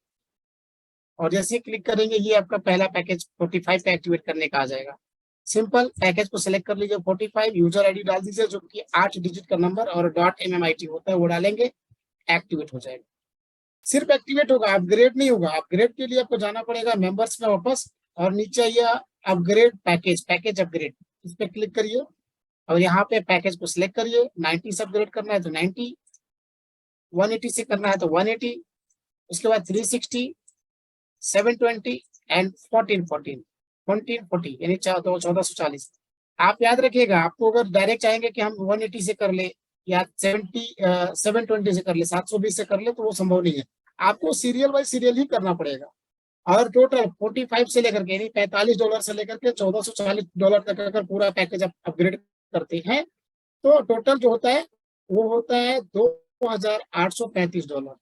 और जैसे ही क्लिक करेंगे ये आपका पहला पैकेज 45 पे एक्टिवेट करने का आ जाएगा। सिंपल पैकेज को सिलेक्ट कर लीजिए 45, यूजर आईडी डाल दीजिए जो कि 8 डिजिट का नंबर और .MMIT होता है, वो डालेंगे, एक्टिवेट हो जाएगा। सिर्फ एक्टिवेट होगा, अपग्रेड नहीं होगा। अपग्रेड के लिए आपको जाना पड़ेगा मेंबर्स में वापस, और नीचे आइए अपग्रेड पैकेज, पैकेज अपग्रेड, इस पे क्लिक करिए, और यहाँ पे पैकेज को सिलेक्ट करिए। 90 से अपग्रेड करना है तो 90, 180 से करना है तो 180, उसके बाद 360, 720 एंड 1440 यानी 1440। आप याद रखिएगा, आपको अगर डायरेक्ट चाहेंगे कि हम 180 से कर ले या 720 से कर ले, 720 से कर ले, तो वो संभव नहीं है। आपको सीरियल बाय सीरियल ही करना पड़ेगा। और टोटल 45 से लेकर के, यानी $45 से लेकर के $1,440 तक अगर पूरा पैकेज आप अपग्रेड करते हैं तो टोटल जो होता है वो होता है $2,835,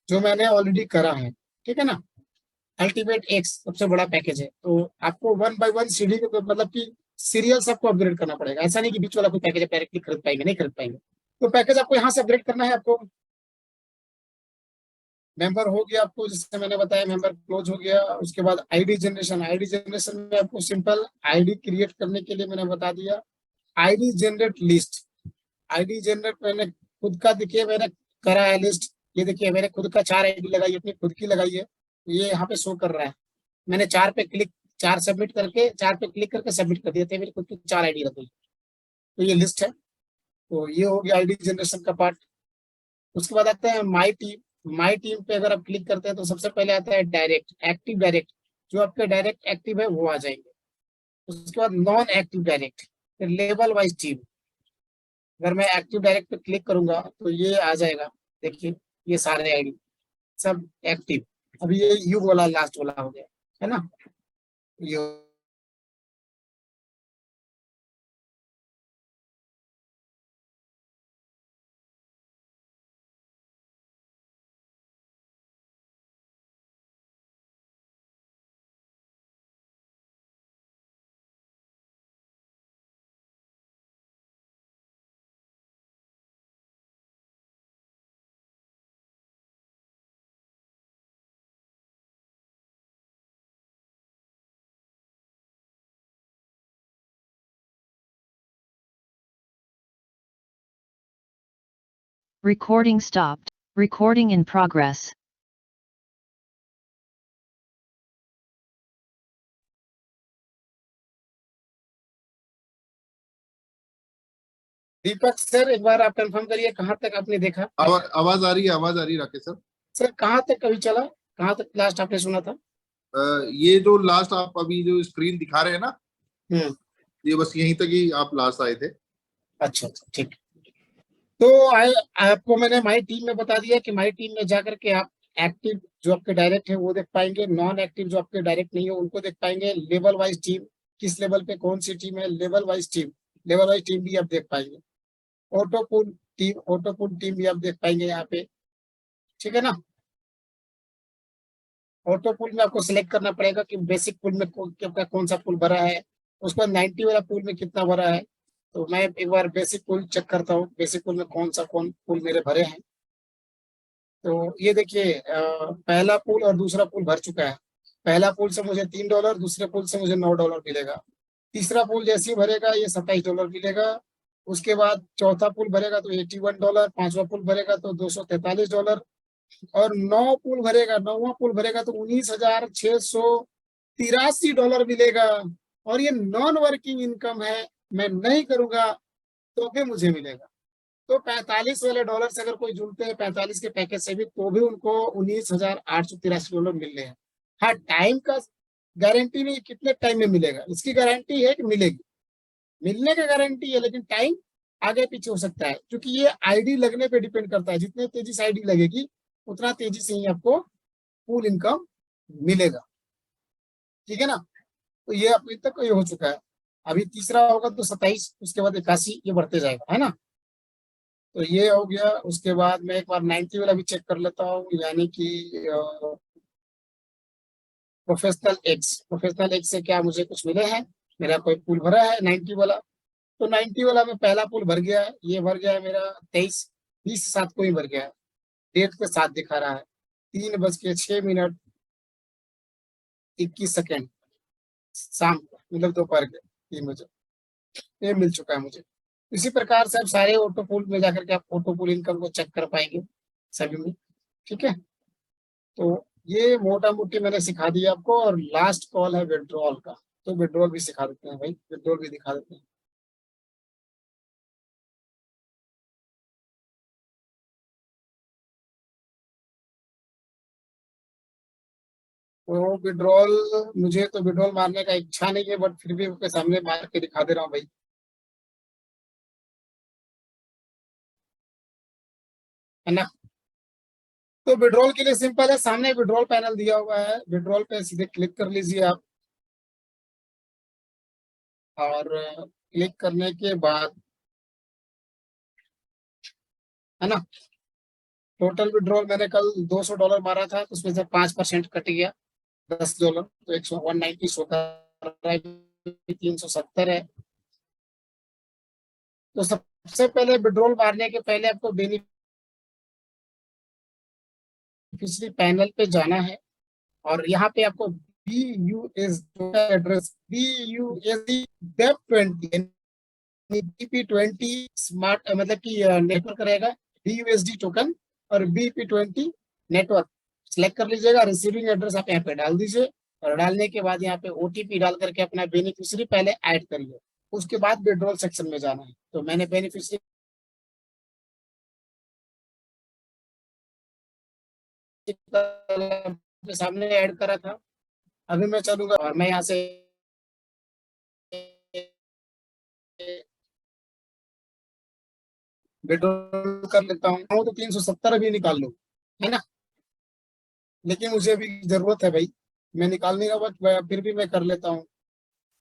जो मैंने ऑलरेडी करा है, ठीक है ना। अल्टीमेट एक्स सबसे बड़ा पैकेज है, तो आपको 1 बाय 1 सीढ़ी के मतलब कि सीरियल सबको अपग्रेड करना पड़ेगा। ऐसा नहीं कि बीच वाला कोई पैकेज डायरेक्टली खरीद पाएंगे, नहीं खरीद पाएंगे। तो पैकेज आपको यहाँ से अपग्रेड करना है। आपको मेंबर हो गया, आपको जैसे मैंने बताया मेंबर क्लोज हो गया। उसके बाद आईडी जनरेशन, आईडी जनरेशन में आपको सिंपल आईडी क्रिएट करने के लिए मैंने बता दिया, ID generate list. ID generate मैंने खुद का, देखिए मैंने करा है लिस्ट, ये देखिए मैंने खुद का 4 आईडी लगाई, अपनी खुद की लगाई है, ये यहाँ पे शो कर रहा है। मैंने 4 पे क्लिक, 4 सबमिट करके, 4 पे क्लिक करके सबमिट कर दिया था, मेरी खुद की 4 आईडी रख गई। तो ये लिस्ट है। तो ये हो गया आईडी जनरेशन का पार्ट। उसके बाद आता है माई टीम। माई टीम पे अगर आप क्लिक करते हैं तो सबसे पहले आता है डायरेक्ट, एक्टिव डायरेक्ट, जो आपके डायरेक्ट एक्टिव है वो आ जाएंगे। उसके बाद नॉन एक्टिव डायरेक्ट, फिर लेवल वाइज टीम। अगर मैं एक्टिव डायरेक्ट पे क्लिक करूंगा तो ये आ जाएगा, देखिए ये सारे आईडी सब एक्टिव। अभी ये यू वाला लास्ट वाला हो गया, है ना। ये Recording stopped. Recording in progress. Deepak sir, एक बार आप कंफर्म करिए कहाँ तक आपने देखा। आवाज आ रही है, आवाज आ रही है राकेश सर। सर कहाँ तक कभी चला, कहाँ तक लास्ट आपने सुना था। ये जो लास्ट आप अभी जो स्क्रीन दिखा रहे हैं ना, हम्म। ये बस यहीं तक ही आप लास्ट आए थे। अच्छा अच्छा, ठीक। तो आपको मैंने माई टीम में बता दिया कि माई टीम में जाकर के आप एक्टिव जो आपके डायरेक्ट है वो देख पाएंगे, नॉन एक्टिव जो आपके डायरेक्ट नहीं है उनको देख पाएंगे, लेवल वाइज टीम किस लेवल पे कौन सी टीम है, लेवल वाइज टीम भी आप देख पाएंगे। ऑटो पुल टीम भी आप देख पाएंगे यहाँ पे, ठीक है ना। ऑटो पुल में आपको सिलेक्ट करना पड़ेगा कि बेसिक पुल में आपका कौन सा पुल भरा है, उसके बाद 90 वाला पुल में कितना भरा है। तो मैं एक बार बेसिक पुल चेक करता हूँ, बेसिक पुल में कौन पुल मेरे भरे हैं। तो ये देखिए, पहला पुल और दूसरा पुल भर चुका है। पहला पुल से मुझे $3, दूसरे पुल से मुझे $9 मिलेगा। तीसरा पुल जैसे ही भरेगा ये $27 मिलेगा। उसके बाद चौथा पुल भरेगा तो $81, पांचवा पुल भरेगा तो $243, और नौवां पुल भरेगा तो $19,683 मिलेगा। और ये नॉन वर्किंग इनकम है, मैं नहीं करूंगा तो भी मुझे मिलेगा। तो 45 वाले डॉलर से अगर कोई जुड़ते हैं 45 के पैकेज से भी, तो भी उनको $19,883 मिल रहे हैं। हाँ, टाइम का गारंटी नहीं कितने टाइम में मिलेगा, इसकी गारंटी है कि मिलेगी, मिलने का गारंटी है, लेकिन टाइम आगे पीछे हो सकता है, क्योंकि ये आईडी लगने पे डिपेंड करता है। जितने तेजी से आईडी लगेगी उतना तेजी से ही आपको फुल इनकम मिलेगा, ठीक है ना। तो ये अभी तक ये हो चुका है। अभी तीसरा होगा तो 27, उसके बाद 81, ये बढ़ते जाएगा, है ना। तो ये हो गया। उसके बाद मैं एक बार 90 वाला भी चेक कर लेता हूँ, यानी कि प्रोफेशनल एक्स से क्या मुझे कुछ मिले हैं। मेरा कोई पुल भरा है 90 वाला, तो 90 वाला में पहला पुल भर गया है, ये भर गया है मेरा 23:20 को ही भर गया है। डेट के साथ दिखा रहा है 3:06:21 शाम को, मतलब दोपहर के 3 बजे, ये मिल चुका है मुझे। इसी प्रकार से आप सारे ऑटो पुल में जाकर के आप ऑटो पुल इनकम को चेक कर पाएंगे सभी में, ठीक है। तो ये मोटा मोटी मैंने सिखा दिया आपको, और लास्ट कॉल है विड्रॉल का। तो विड्रॉल भी सिखा देते हैं भाई, विड्रॉल भी दिखा देते हैं। तो विड्रॉल, मुझे तो विड्रॉल मारने का इच्छा नहीं है, बट फिर भी उनके सामने मार के दिखा दे रहा हूँ भाई, है ना। तो विड्रॉल के लिए सिंपल है, सामने विड्रॉल पैनल दिया हुआ है, विड्रॉल पे सीधे क्लिक कर लीजिए आप। और क्लिक करने के बाद, है ना, टोटल विड्रॉल मैंने कल $200 मारा था, तो उसमें से 5% कट गया, $10, तो 190 होता है, 370 है। तो सबसे पहले विड्रॉल मारने के पहले आपको बेनिफिशियरी पैनल पे जाना है, और यहाँ पे आपको BUSD डेप 20 BP20 स्मार्ट, मतलब कि नेटवर्क रहेगा, BUSD टोकन और BP20 नेटवर्क सिलेक्ट कर लीजिएगा। रिसीविंग एड्रेस आप यहाँ पे डाल दीजिए, और डालने के बाद यहाँ पे OTP डाल करके अपना बेनिफिशियरी पहले ऐड करिए। उसके बाद विड्रॉल सेक्शन में जाना है। तो मैंने बेनिफिशियरी के सामने ऐड करा था। अभी मैं चलूंगा और मैं यहाँ से विड्रॉल कर लेता हूँ, तो 370 अभी निकाल लो, है ना। लेकिन मुझे अभी जरूरत है भाई, मैं निकालने का वक्त फिर भी मैं कर लेता हूँ।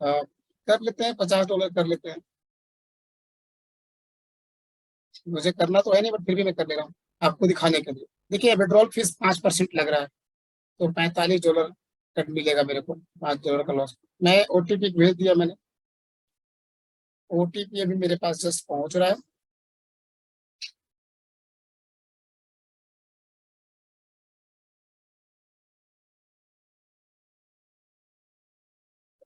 अ, कर लेते हैं, $50 कर लेते हैं। मुझे करना तो है नहीं, बट फिर भी मैं कर ले रहा हूँ आपको दिखाने के लिए। देखिए विड्रॉल फीस 5% लग रहा है, तो $45 कट मिलेगा मेरे को, $5 का लॉस। मैं OTP भेज दिया मैंने, OTP अभी मेरे पास जस्ट पहुंच रहा है।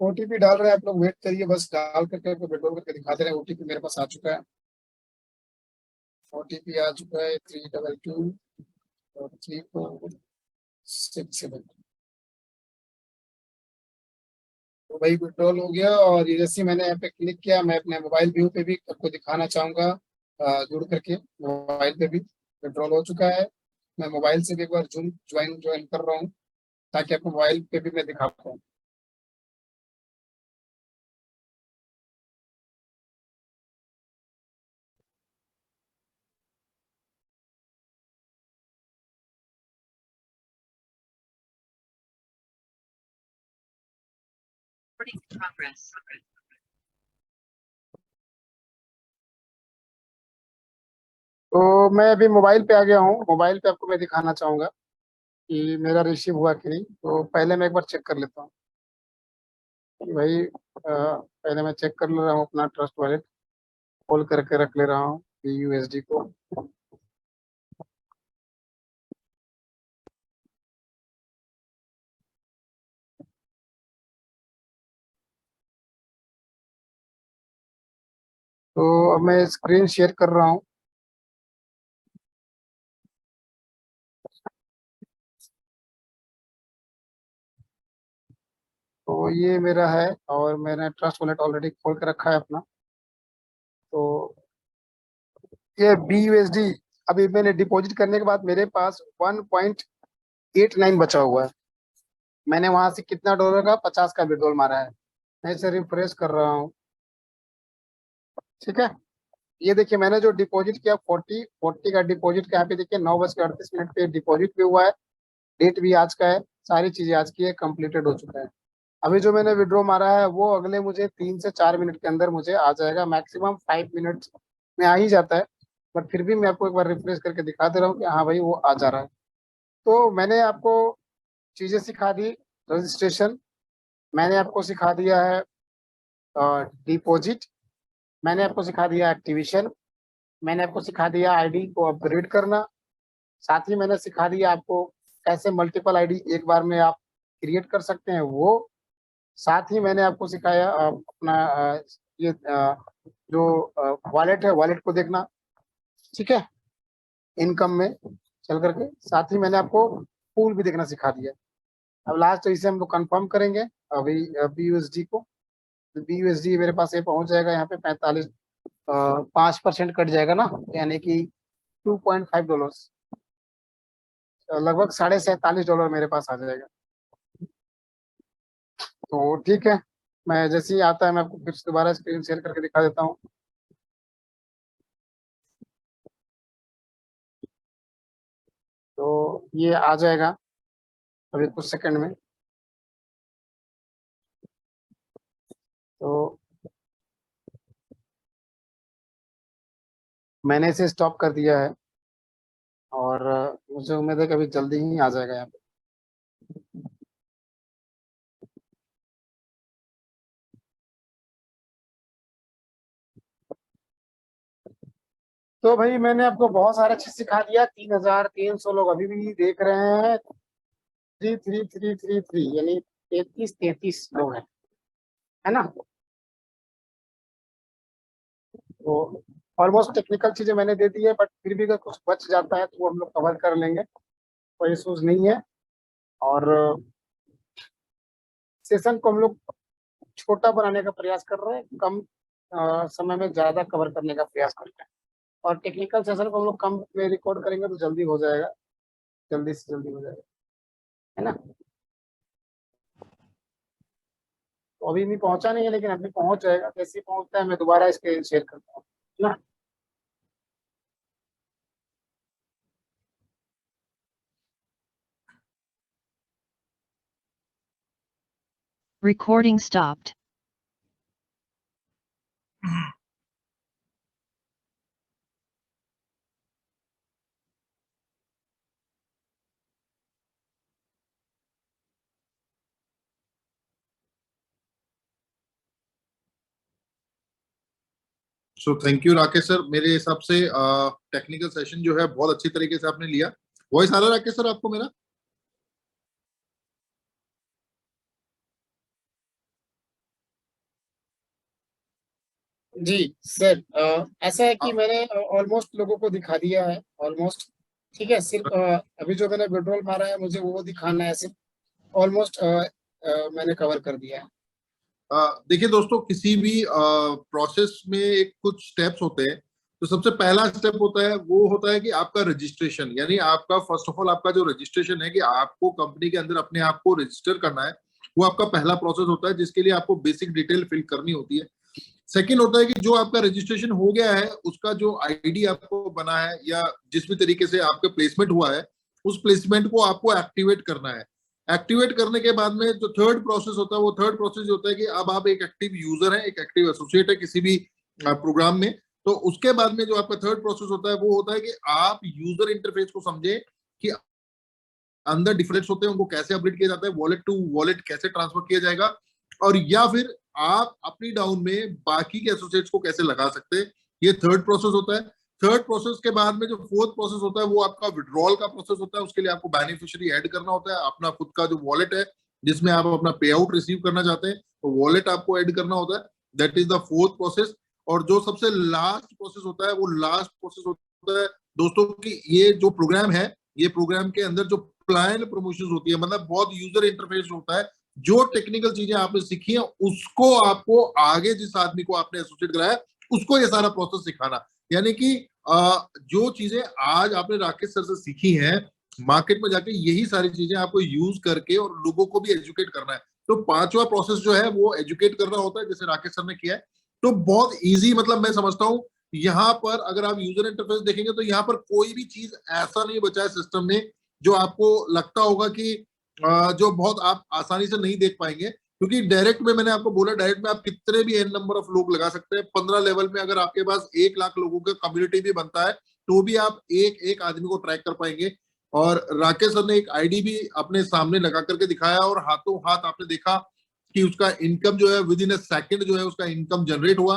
OTP डाल रहे हैं, आप लोग वेट करिए, बस डाल करके आपको विड्रॉल करके दिखा दे रहे हैं। OTP मेरे पास आ चुका है, OTP आ चुका है 322 और 3467। तो भाई विड्रॉल हो गया, और ये जैसे मैंने यहाँ पे क्लिक किया, मैं अपने मोबाइल व्यू पे भी आपको दिखाना चाहूंगा, जुड़ करके मोबाइल पे भी विड्रॉल हो चुका है। मैं मोबाइल से भी एक बार ज्वाइन कर रहा हूँ, ताकि आपको मोबाइल पे भी मैं दिखा पाऊँ। Recording in progress. तो मैं अभी मोबाइल पे आ गया हूँ। मोबाइल पे आपको मैं दिखाना चाहूंगा कि मेरा रिसीव हुआ कि नहीं। तो पहले मैं एक बार चेक कर लेता हूँ कि भाई पहले मैं चेक कर ले रहा हूँ अपना ट्रस्ट वॉलेट खोल करके रख ले रहा हूँ यूएसडी को। तो अब मैं स्क्रीन शेयर कर रहा हूँ। तो ये मेरा है और मैंने ट्रस्ट वॉलेट ऑलरेडी खोल के रखा है अपना। तो ये BUSD अभी मैंने डिपॉजिट करने के बाद मेरे पास 1.89 बचा हुआ है। मैंने वहां से कितना डॉलर का 50 का विड्रॉल मारा है। मैं इसे रिफ्रेश कर रहा हूँ। ठीक है, ये देखिए मैंने जो डिपॉजिट किया 40 का डिपॉजिट का यहाँ पे देखिए 9:38 पे डिपॉजिट भी हुआ है। डेट भी आज का है, सारी चीजें आज की है, कंप्लीटेड हो चुका है। अभी जो मैंने विड्रॉ मारा है वो अगले मुझे 3 से 4 मिनट के अंदर मुझे आ जाएगा। मैक्सिमम 5 मिनट में आ ही जाता है, बट फिर भी मैं आपको एक बार रिफ्रेश करके दिखा दे रहा हूँ कि हाँ भाई वो आ जा रहा है। तो मैंने आपको चीजें सिखा दी। रजिस्ट्रेशन मैंने आपको सिखा दिया है, डिपॉजिट मैंने आपको सिखा दिया, एक्टिवेशन मैंने आपको सिखा दिया, आईडी को अपग्रेड करना। साथ ही मैंने सिखा दिया आपको कैसे मल्टीपल आईडी एक बार में आप क्रिएट कर सकते हैं वो। साथ ही मैंने आपको सिखाया अपना ये जो वॉलेट है वॉलेट को देखना। ठीक है, इनकम में चल करके। साथ ही मैंने आपको पूल भी देखना सिखा दिया। अब लास्ट तो इसे हम लोग कंफर्म करेंगे अभी BUSD को। BUSD मेरे पास ये पहुंच जाएगा यहाँ पे 5% कट जाएगा ना, यानी कि $2.5, लगभग $47.5 मेरे पास आ जाएगा। तो ठीक है, मैं जैसे ही आता है मैं आपको फिर से दोबारा स्क्रीन शेयर करके दिखा देता हूँ। तो ये आ जाएगा अभी कुछ सेकंड में। तो मैंने इसे स्टॉप कर दिया है और मुझे उम्मीद है कि अभी जल्दी ही आ जाएगा यहाँ पे। तो भाई मैंने आपको बहुत सारा चीज सिखा दिया। 3,300 लोग अभी भी देख रहे हैं। 3333 यानी 33 लोग हैं, है ना। तो ऑलमोस्ट टेक्निकल चीजें मैंने दे दी है, बट फिर भी अगर कुछ बच जाता है तो वो हम लोग कवर कर लेंगे, कोई इशूज नहीं है। और सेशन को हम लोग छोटा बनाने का प्रयास कर रहे हैं, कम समय में ज्यादा कवर करने का प्रयास कर रहे हैं। और टेक्निकल सेशन को हम लोग कम में रिकॉर्ड करेंगे तो जल्दी हो जाएगा, जल्दी से जल्दी हो जाएगा, है ना। तो अभी भी पहुंचा नहीं है, लेकिन अभी पहुंच जाएगा। जैसे ही पहुंचता है मैं दोबारा इसके शेयर करता हूँ, है ना। Recording stopped. So thank you Rakesh sir. मेरे हिसाब से टेक्निकल सेशन जो है बहुत अच्छी तरीके से आपने लिया। वॉइस आ रहा है राकेश सर आपको मेरा? जी सर, ऐसा है कि हाँ। मैंने ऑलमोस्ट लोगों को दिखा दिया है, ऑलमोस्ट। ठीक है, सिर्फ अभी जो मैंने पेट्रोल मारा है मुझे वो दिखाना है सिर्फ। ऑलमोस्ट मैंने कवर कर दिया है। देखिए दोस्तों, किसी भी प्रोसेस में एक कुछ स्टेप्स होते हैं। तो सबसे पहला स्टेप होता है, वो होता है कि आपका रजिस्ट्रेशन, यानी आपका फर्स्ट ऑफ ऑल आपका जो रजिस्ट्रेशन है कि आपको कंपनी के अंदर अपने आप को रजिस्टर करना है, वो आपका पहला प्रोसेस होता है, जिसके लिए आपको बेसिक डिटेल फिल करनी होती है। सेकेंड होता है कि जो आपका रजिस्ट्रेशन हो गया है उसका जो आईडी आपको बना है या जिस भी तरीके से आपका प्लेसमेंट हुआ है, उस प्लेसमेंट को आपको एक्टिवेट करना है। एक्टिवेट करने के बाद में जो थर्ड प्रोसेस होता है, वो थर्ड प्रोसेस होता है कि अब आप एक एक्टिव यूजर है, एक एक्टिव एसोसिएट है किसी भी प्रोग्राम में। तो उसके बाद में जो आपका थर्ड प्रोसेस होता है वो होता है कि आप यूजर इंटरफेस को समझे कि अंदर डिफरेंस होते हैं, उनको कैसे अपडेट किया जाता है, वॉलेट टू वॉलेट कैसे ट्रांसफर किया जाएगा, और या फिर आप अपनी डाउन में बाकी के एसोसिएट्स को कैसे लगा सकते हैं। ये थर्ड प्रोसेस होता है। थर्ड प्रोसेस के बाद में जो फोर्थ प्रोसेस होता है वो आपका विड्रॉल का प्रोसेस होता है। उसके लिए आपको बेनिफिशियरी ऐड करना होता है, अपना खुद का जो वॉलेट है जिसमें आप अपना पे आउट रिसीव करना चाहते हैं, तो वॉलेट आपको ऐड करना होता है। That is the fourth process. और जो सबसे लास्ट प्रोसेस होता है वो लास्ट प्रोसेस होता है दोस्तों की, ये जो प्रोग्राम है, ये प्रोग्राम के अंदर जो प्लान प्रमोशन होती है, मतलब बहुत यूजर इंटरफेस होता है, जो टेक्निकल चीजें आपने सीखी है उसको आपको आगे जिस आदमी को आपने एसोसिएट कराया उसको ये सारा प्रोसेस सिखाना। यानी कि जो चीजें आज आपने राकेश सर से सीखी हैं, मार्केट में जाके यही सारी चीजें आपको यूज करके और लोगों को भी एजुकेट करना है। तो पांचवा प्रोसेस जो है वो एजुकेट करना होता है, जैसे राकेश सर ने किया है। तो बहुत इजी, मतलब मैं समझता हूँ यहाँ पर अगर आप यूजर इंटरफेस देखेंगे तो यहाँ पर कोई भी चीज ऐसा नहीं बचा है सिस्टम में जो आपको लगता होगा कि जो बहुत आप आसानी से नहीं देख पाएंगे। क्योंकि डायरेक्ट में मैंने आपको बोला, डायरेक्ट में आप कितने भी एन नंबर ऑफ लोग लगा सकते हैं। 15 लेवल में अगर आपके पास 1 लाख लोगों का कम्युनिटी भी बनता है तो भी आप एक एक आदमी को ट्रैक कर पाएंगे। और राकेश सर ने एक आईडी भी अपने सामने लगा करके दिखाया और हाथों हाथ आपने देखा कि उसका इनकम जो है विद इन ए सेकेंड जो है उसका इनकम जनरेट हुआ।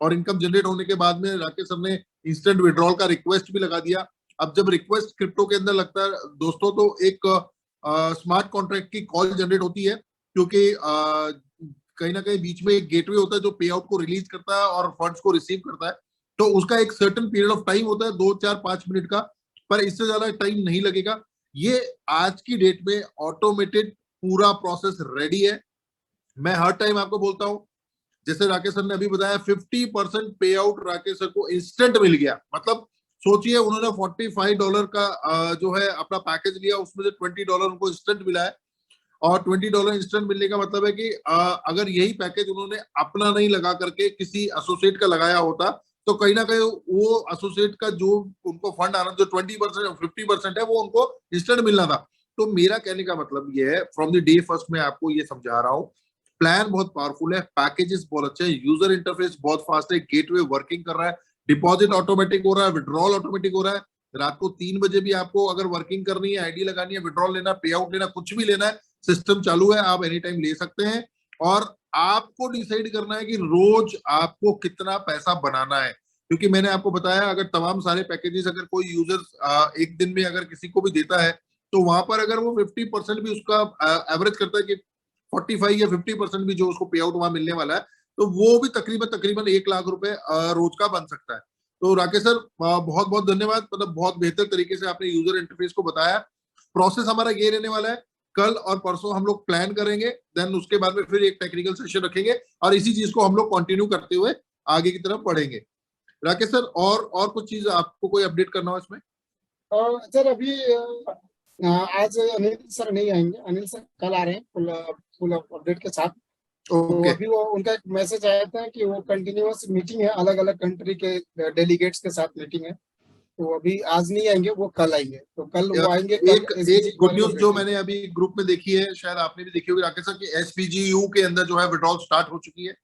और इनकम जनरेट होने के बाद में राकेश सर ने इंस्टेंट विड्रॉल का रिक्वेस्ट भी लगा दिया। अब जब रिक्वेस्ट क्रिप्टो के अंदर लगता है दोस्तों तो एक स्मार्ट कॉन्ट्रैक्ट की कॉल जनरेट होती है, क्योंकि कहीं ना कहीं बीच में एक गेटवे होता है जो पे आउट को रिलीज करता है और फंड्स को रिसीव करता है। तो उसका एक सर्टेन पीरियड ऑफ टाइम होता है, 2 4 5 मिनट का, पर इससे ज्यादा टाइम नहीं लगेगा। ये आज की डेट में ऑटोमेटेड पूरा प्रोसेस रेडी है। मैं हर टाइम आपको बोलता हूँ, जैसे राकेश सर ने अभी बताया 50% पे आउट राकेश सर को इंस्टेंट मिल गया। मतलब सोचिए उन्होंने $45 का जो है अपना पैकेज लिया, उसमें से $20 उनको इंस्टेंट मिला है। और $20 इंस्टेंट मिलने का मतलब है कि अगर यही पैकेज उन्होंने अपना नहीं लगा करके किसी एसोसिएट का लगाया होता तो कहीं ना कहीं वो एसोसिएट का जो उनको फंड आना, जो 20% 50% है, वो उनको इंस्टेंट मिलना था। तो मेरा कहने का मतलब ये है, फ्रॉम द डे फर्स्ट में आपको ये समझा रहा हूँ, प्लान बहुत पावरफुल है, पैकेजेस बहुत अच्छे हैं, यूजर इंटरफेस बहुत फास्ट है, गेटवे वर्किंग कर रहा है, डिपॉजिट ऑटोमेटिक हो रहा है, विड्रॉल ऑटोमेटिक हो रहा है। रात को 3 बजे भी आपको अगर वर्किंग करनी है, आईडी लगानी है, विड्रॉल लेना, पे आउट लेना, कुछ भी लेना है, सिस्टम चालू है, आप एनी टाइम ले सकते हैं। और आपको डिसाइड करना है कि रोज आपको कितना पैसा बनाना है। क्योंकि मैंने आपको बताया अगर तमाम सारे पैकेजेस अगर कोई यूजर एक दिन में अगर किसी को भी देता है तो वहां पर अगर वो 50% भी उसका एवरेज करता है कि 45 या 50% भी जो उसको पे आउट वहां मिलने वाला है, तो वो भी तकरीबन तकरीबन 1 लाख रुपए रोज का बन सकता है। तो राकेश सर बहुत बहुत धन्यवाद, मतलब बहुत बेहतर तरीके से आपने यूजर इंटरफेस को बताया। प्रोसेस हमारा ये रहने वाला है, कल और परसों हम लोग प्लान करेंगे, देन उसके बाद में फिर एक टेक्निकल सेशन रखेंगे और इसी चीज को हम लोग कंटिन्यू करते हुए आगे की तरफ बढ़ेंगे। राकेश सर और कुछ चीज आपको कोई अपडेट करना हो इसमें? सर अभी आज अनिल सर नहीं आएंगे, अनिल सर कल आ रहे हैं फुल फुल अपडेट के साथ। तो ओके। अभी वो उनका एक मैसेज आया था कि वो कंटिन्यूअस मीटिंग है, अलग अलग कंट्री के डेलीगेट्स के साथ मीटिंग है, तो अभी आज नहीं आएंगे, वो कल आएंगे। तो कल वो आएंगे, कल एक एसपीजी एक के गुड बारे में न्यूज जो अपडेट मैंने अभी ग्रुप में देखी है, शायद आपने भी देखी होगी राकेश सर, कि एसपीजीयू के अंदर जो है विड्रॉल स्टार्ट हो चुकी है।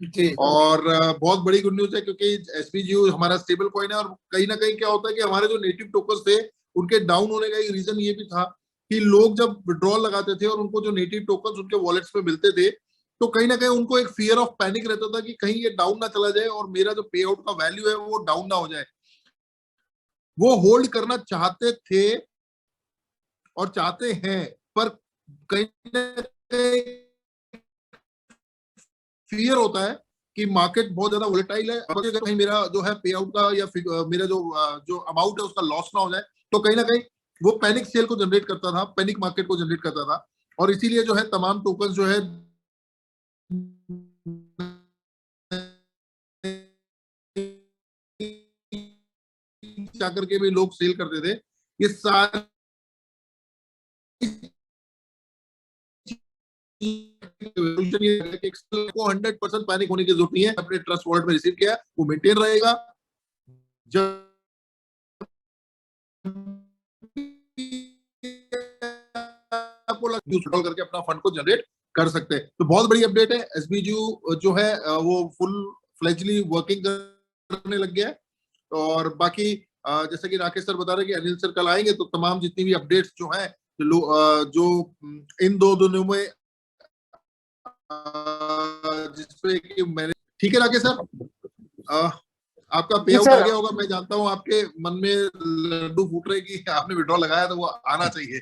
जी। और बहुत बड़ी गुड न्यूज है, क्योंकि एसपीजीयू हमारा स्टेबल कॉइन है। और कहीं ना कहीं क्या होता है कि हमारे जो नेटिव टोकन्स थे उनके डाउन होने का एक रीजन ये भी था कि लोग जब विड्रॉल लगाते थे और उनको जो नेटिव टोकन्स उनके वॉलेट्स में मिलते थे, तो कहीं ना कहीं उनको एक फियर ऑफ पैनिक रहता था कि कहीं ये डाउन ना चला जाए और मेरा जो पे आउट का वैल्यू है वो डाउन ना हो जाए। वो होल्ड करना चाहते थे और चाहते हैं, पर कहीं ना कहीं फियर होता है कि मार्केट बहुत ज्यादा वोलेटाइल है, अगर कहीं मेरा जो है पे आउट का या मेरा जो अमाउंट है उसका लॉस ना हो जाए, तो कहीं ना कहीं वो पैनिक सेल को जनरेट करता था, पैनिक मार्केट को जनरेट करता था। और इसीलिए जो है तमाम टोकन जो है जाकर के भी लोग सेल करते थे। ये सारी को 100% पैनिक होने की जरूरत नहीं है। अपने ट्रस्ट वॉलेट में रिसीव किया, वो मेंटेन रहेगा। जब आपको विड्रॉल करके अपना फंड को जनरेट कर सकते हैं। तो बहुत बड़ी अपडेट है, एसबीयू जो है वो फुल फ्लेजली वर्किंग करने लग गया है। और बाकी जैसे कि राकेश सर बता रहे हैं कि अनिल सर कल आएंगे, तो तमाम जितनी भी अपडेट्स जो है जो इन 2 दिनों में जिसपे कि मैंने, ठीक है राकेश सर, आपका पे आउट आ गया होगा, मैं जानता हूँ आपके मन में लड्डू फूट रहे कि आपने विड्रॉ लगाया तो वो आना चाहिए।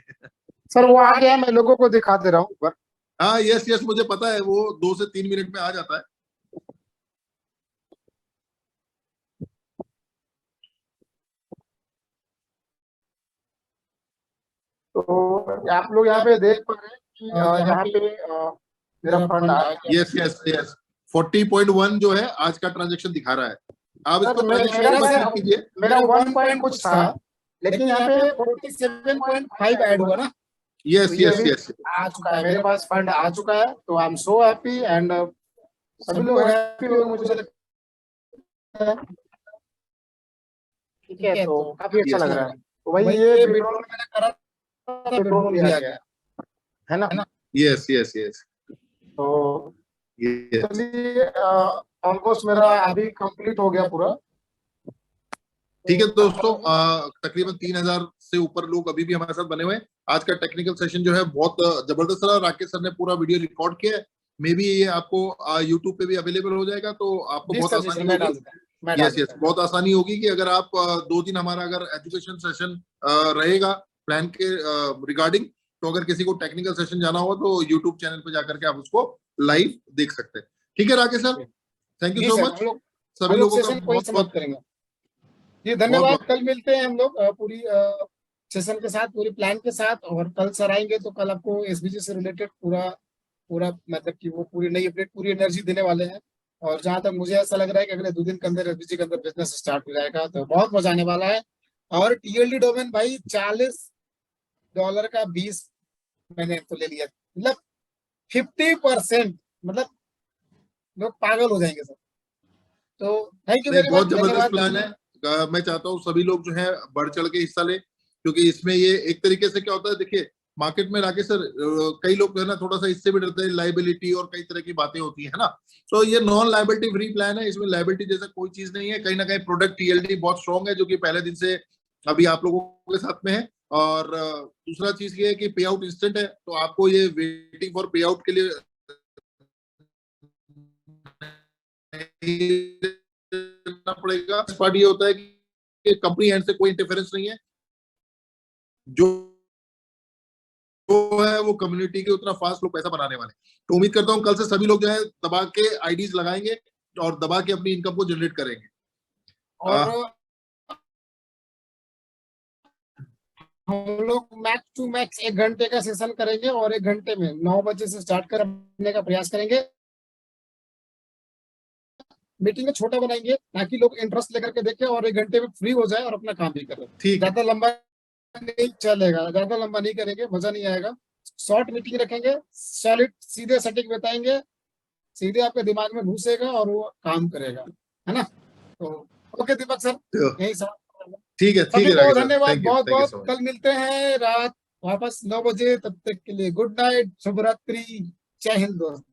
सर वो आ गया, मैं लोगों को दिखा दे रहा हूँ। हाँ यस यस, मुझे पता है, वो 2 से 3 मिनट में आ जाता है। तो आप लोग यहाँ पे देख पा रहे हैं कि यहाँ पे मेरा फंड आ गया। यस यस यस, 40.1 जो है आज का ट्रांजैक्शन दिखा रहा है। आप इसको मेरा कीजिए, मेरा 1 पॉइंट कुछ था, लेकिन यहाँ पे 47.5 ऐड हुआ ना। यस यस यस, आ चुका है मेरे पास, फंड आ चुका है, तो I am so happy and सभी लोग हैप्पी हो, मुझे लगता है। ठीक है, तो काफी अच्छा लग रहा है। तो वही ये विड्रॉल मैंने करा था, विड्रॉल लिया गया है ना। यस यस यस, तो यस चलिए ऑलमोस्ट मेरा अभी कंप्लीट हो गया पूरा। ठीक है दोस्तों, तकरीबन 3000 से ऊपर लोग अभी भी हमारे साथ बने हुए हैं। आज का टेक्निकल सेशन जो है बहुत जबरदस्त रहा। राकेश सर ने पूरा वीडियो रिकॉर्ड किया है, मे बी ये आपको यूट्यूब पे भी अवेलेबल हो जाएगा, तो आपको बहुत आसानी होगी। यस यस, बहुत आसानी होगी कि अगर आप 2 दिन हमारा अगर एजुकेशन सेशन रहेगा प्लान के रिगार्डिंग, तो अगर किसी को टेक्निकल सेशन जाना हो तो यूट्यूब चैनल पे जाकर के आप उसको लाइव देख सकते हैं। ठीक है Rakesh sir, thank you so much, सभी लोगों का बहुत बहुत करेंगे जी, धन्यवाद। कल मिलते हैं हम लोग पूरी सेशन के साथ, पूरी प्लान के साथ। और कल सर आएंगे तो कल आपको एसबीजी से रिलेटेड पूरा मतलब कि वो पूरी नई अपडेट, पूरी एनर्जी देने वाले हैं। और जहां तक मुझे ऐसा लग रहा है कि अगले 2 दिन के अंदर एसबीजी के अंदर बिजनेस स्टार्ट हो जाएगा, तो बहुत मजा आने वाला है। और टीएलडी डोमेन भाई $40 का 20 मैंने तो ले लिया, मतलब 50%, मतलब लोग पागल हो जाएंगे सर। तो थैंक यू वेरी मच, बहुत जबरदस्त प्लान है। मैं चाहता हूँ सभी लोग जो है बढ़ चढ़ के हिस्सा ले, क्योंकि इसमें ये एक तरीके से क्या होता है, देखिए मार्केट में राकेश सर कई लोग जो है ना थोड़ा सा इससे भी डरते हैं, लाइबिलिटी और कई तरह की बातें होती है ना। तो ये नॉन लाइबिलिटी फ्री प्लान है, इसमें लाइबिलिटी जैसा कोई चीज नहीं है। कहीं ना कहीं प्रोडक्ट टीएलडी बहुत स्ट्रॉन्ग है, जो कि पहले दिन से अभी आप लोगों के साथ में है। और दूसरा चीज ये है कि पे आउट इंस्टेंट है, तो आपको ये वेटिंग फॉर पे आउट के लिए पड़ेगा। पार्ट ये होता है कि कंपनी एंड से कोई इंटरफेरेंस नहीं है, जो है वो कम्युनिटी के उतना फास्ट लोग पैसा बनाने वाले। तो उम्मीद करता हूँ कल से सभी लोग जो है दबा के आईडीज लगाएंगे और दबा के अपनी इनकम को जनरेट करेंगे। और हम लोग मैक्स टू मैक्स 1 घंटे का सेशन करेंगे, और 1 घंटे में 9 बजे से स्टार्ट करने का प्रयास करेंगे। मीटिंग में छोटा बनाएंगे ताकि लोग इंटरेस्ट लेकर के देखें और 1 घंटे में फ्री हो जाए और अपना काम भी करें। ज्यादा लंबा नहीं चलेगा, ज्यादा लंबा नहीं करेंगे, मजा नहीं आएगा। शॉर्ट मीटिंग रखेंगे, सॉलिड सीधे सटीक बताएंगे, सीधे आपके दिमाग में घुसेगा और वो काम करेगा, है ना। तो ओके दीपक सर, यही सब। ठीक है धन्यवाद बहुत बहुत। कल मिलते हैं रात वापस 9 बजे, तब तक के लिए गुड नाइट, शुभ रात्रि, जय हिंद दोस्त।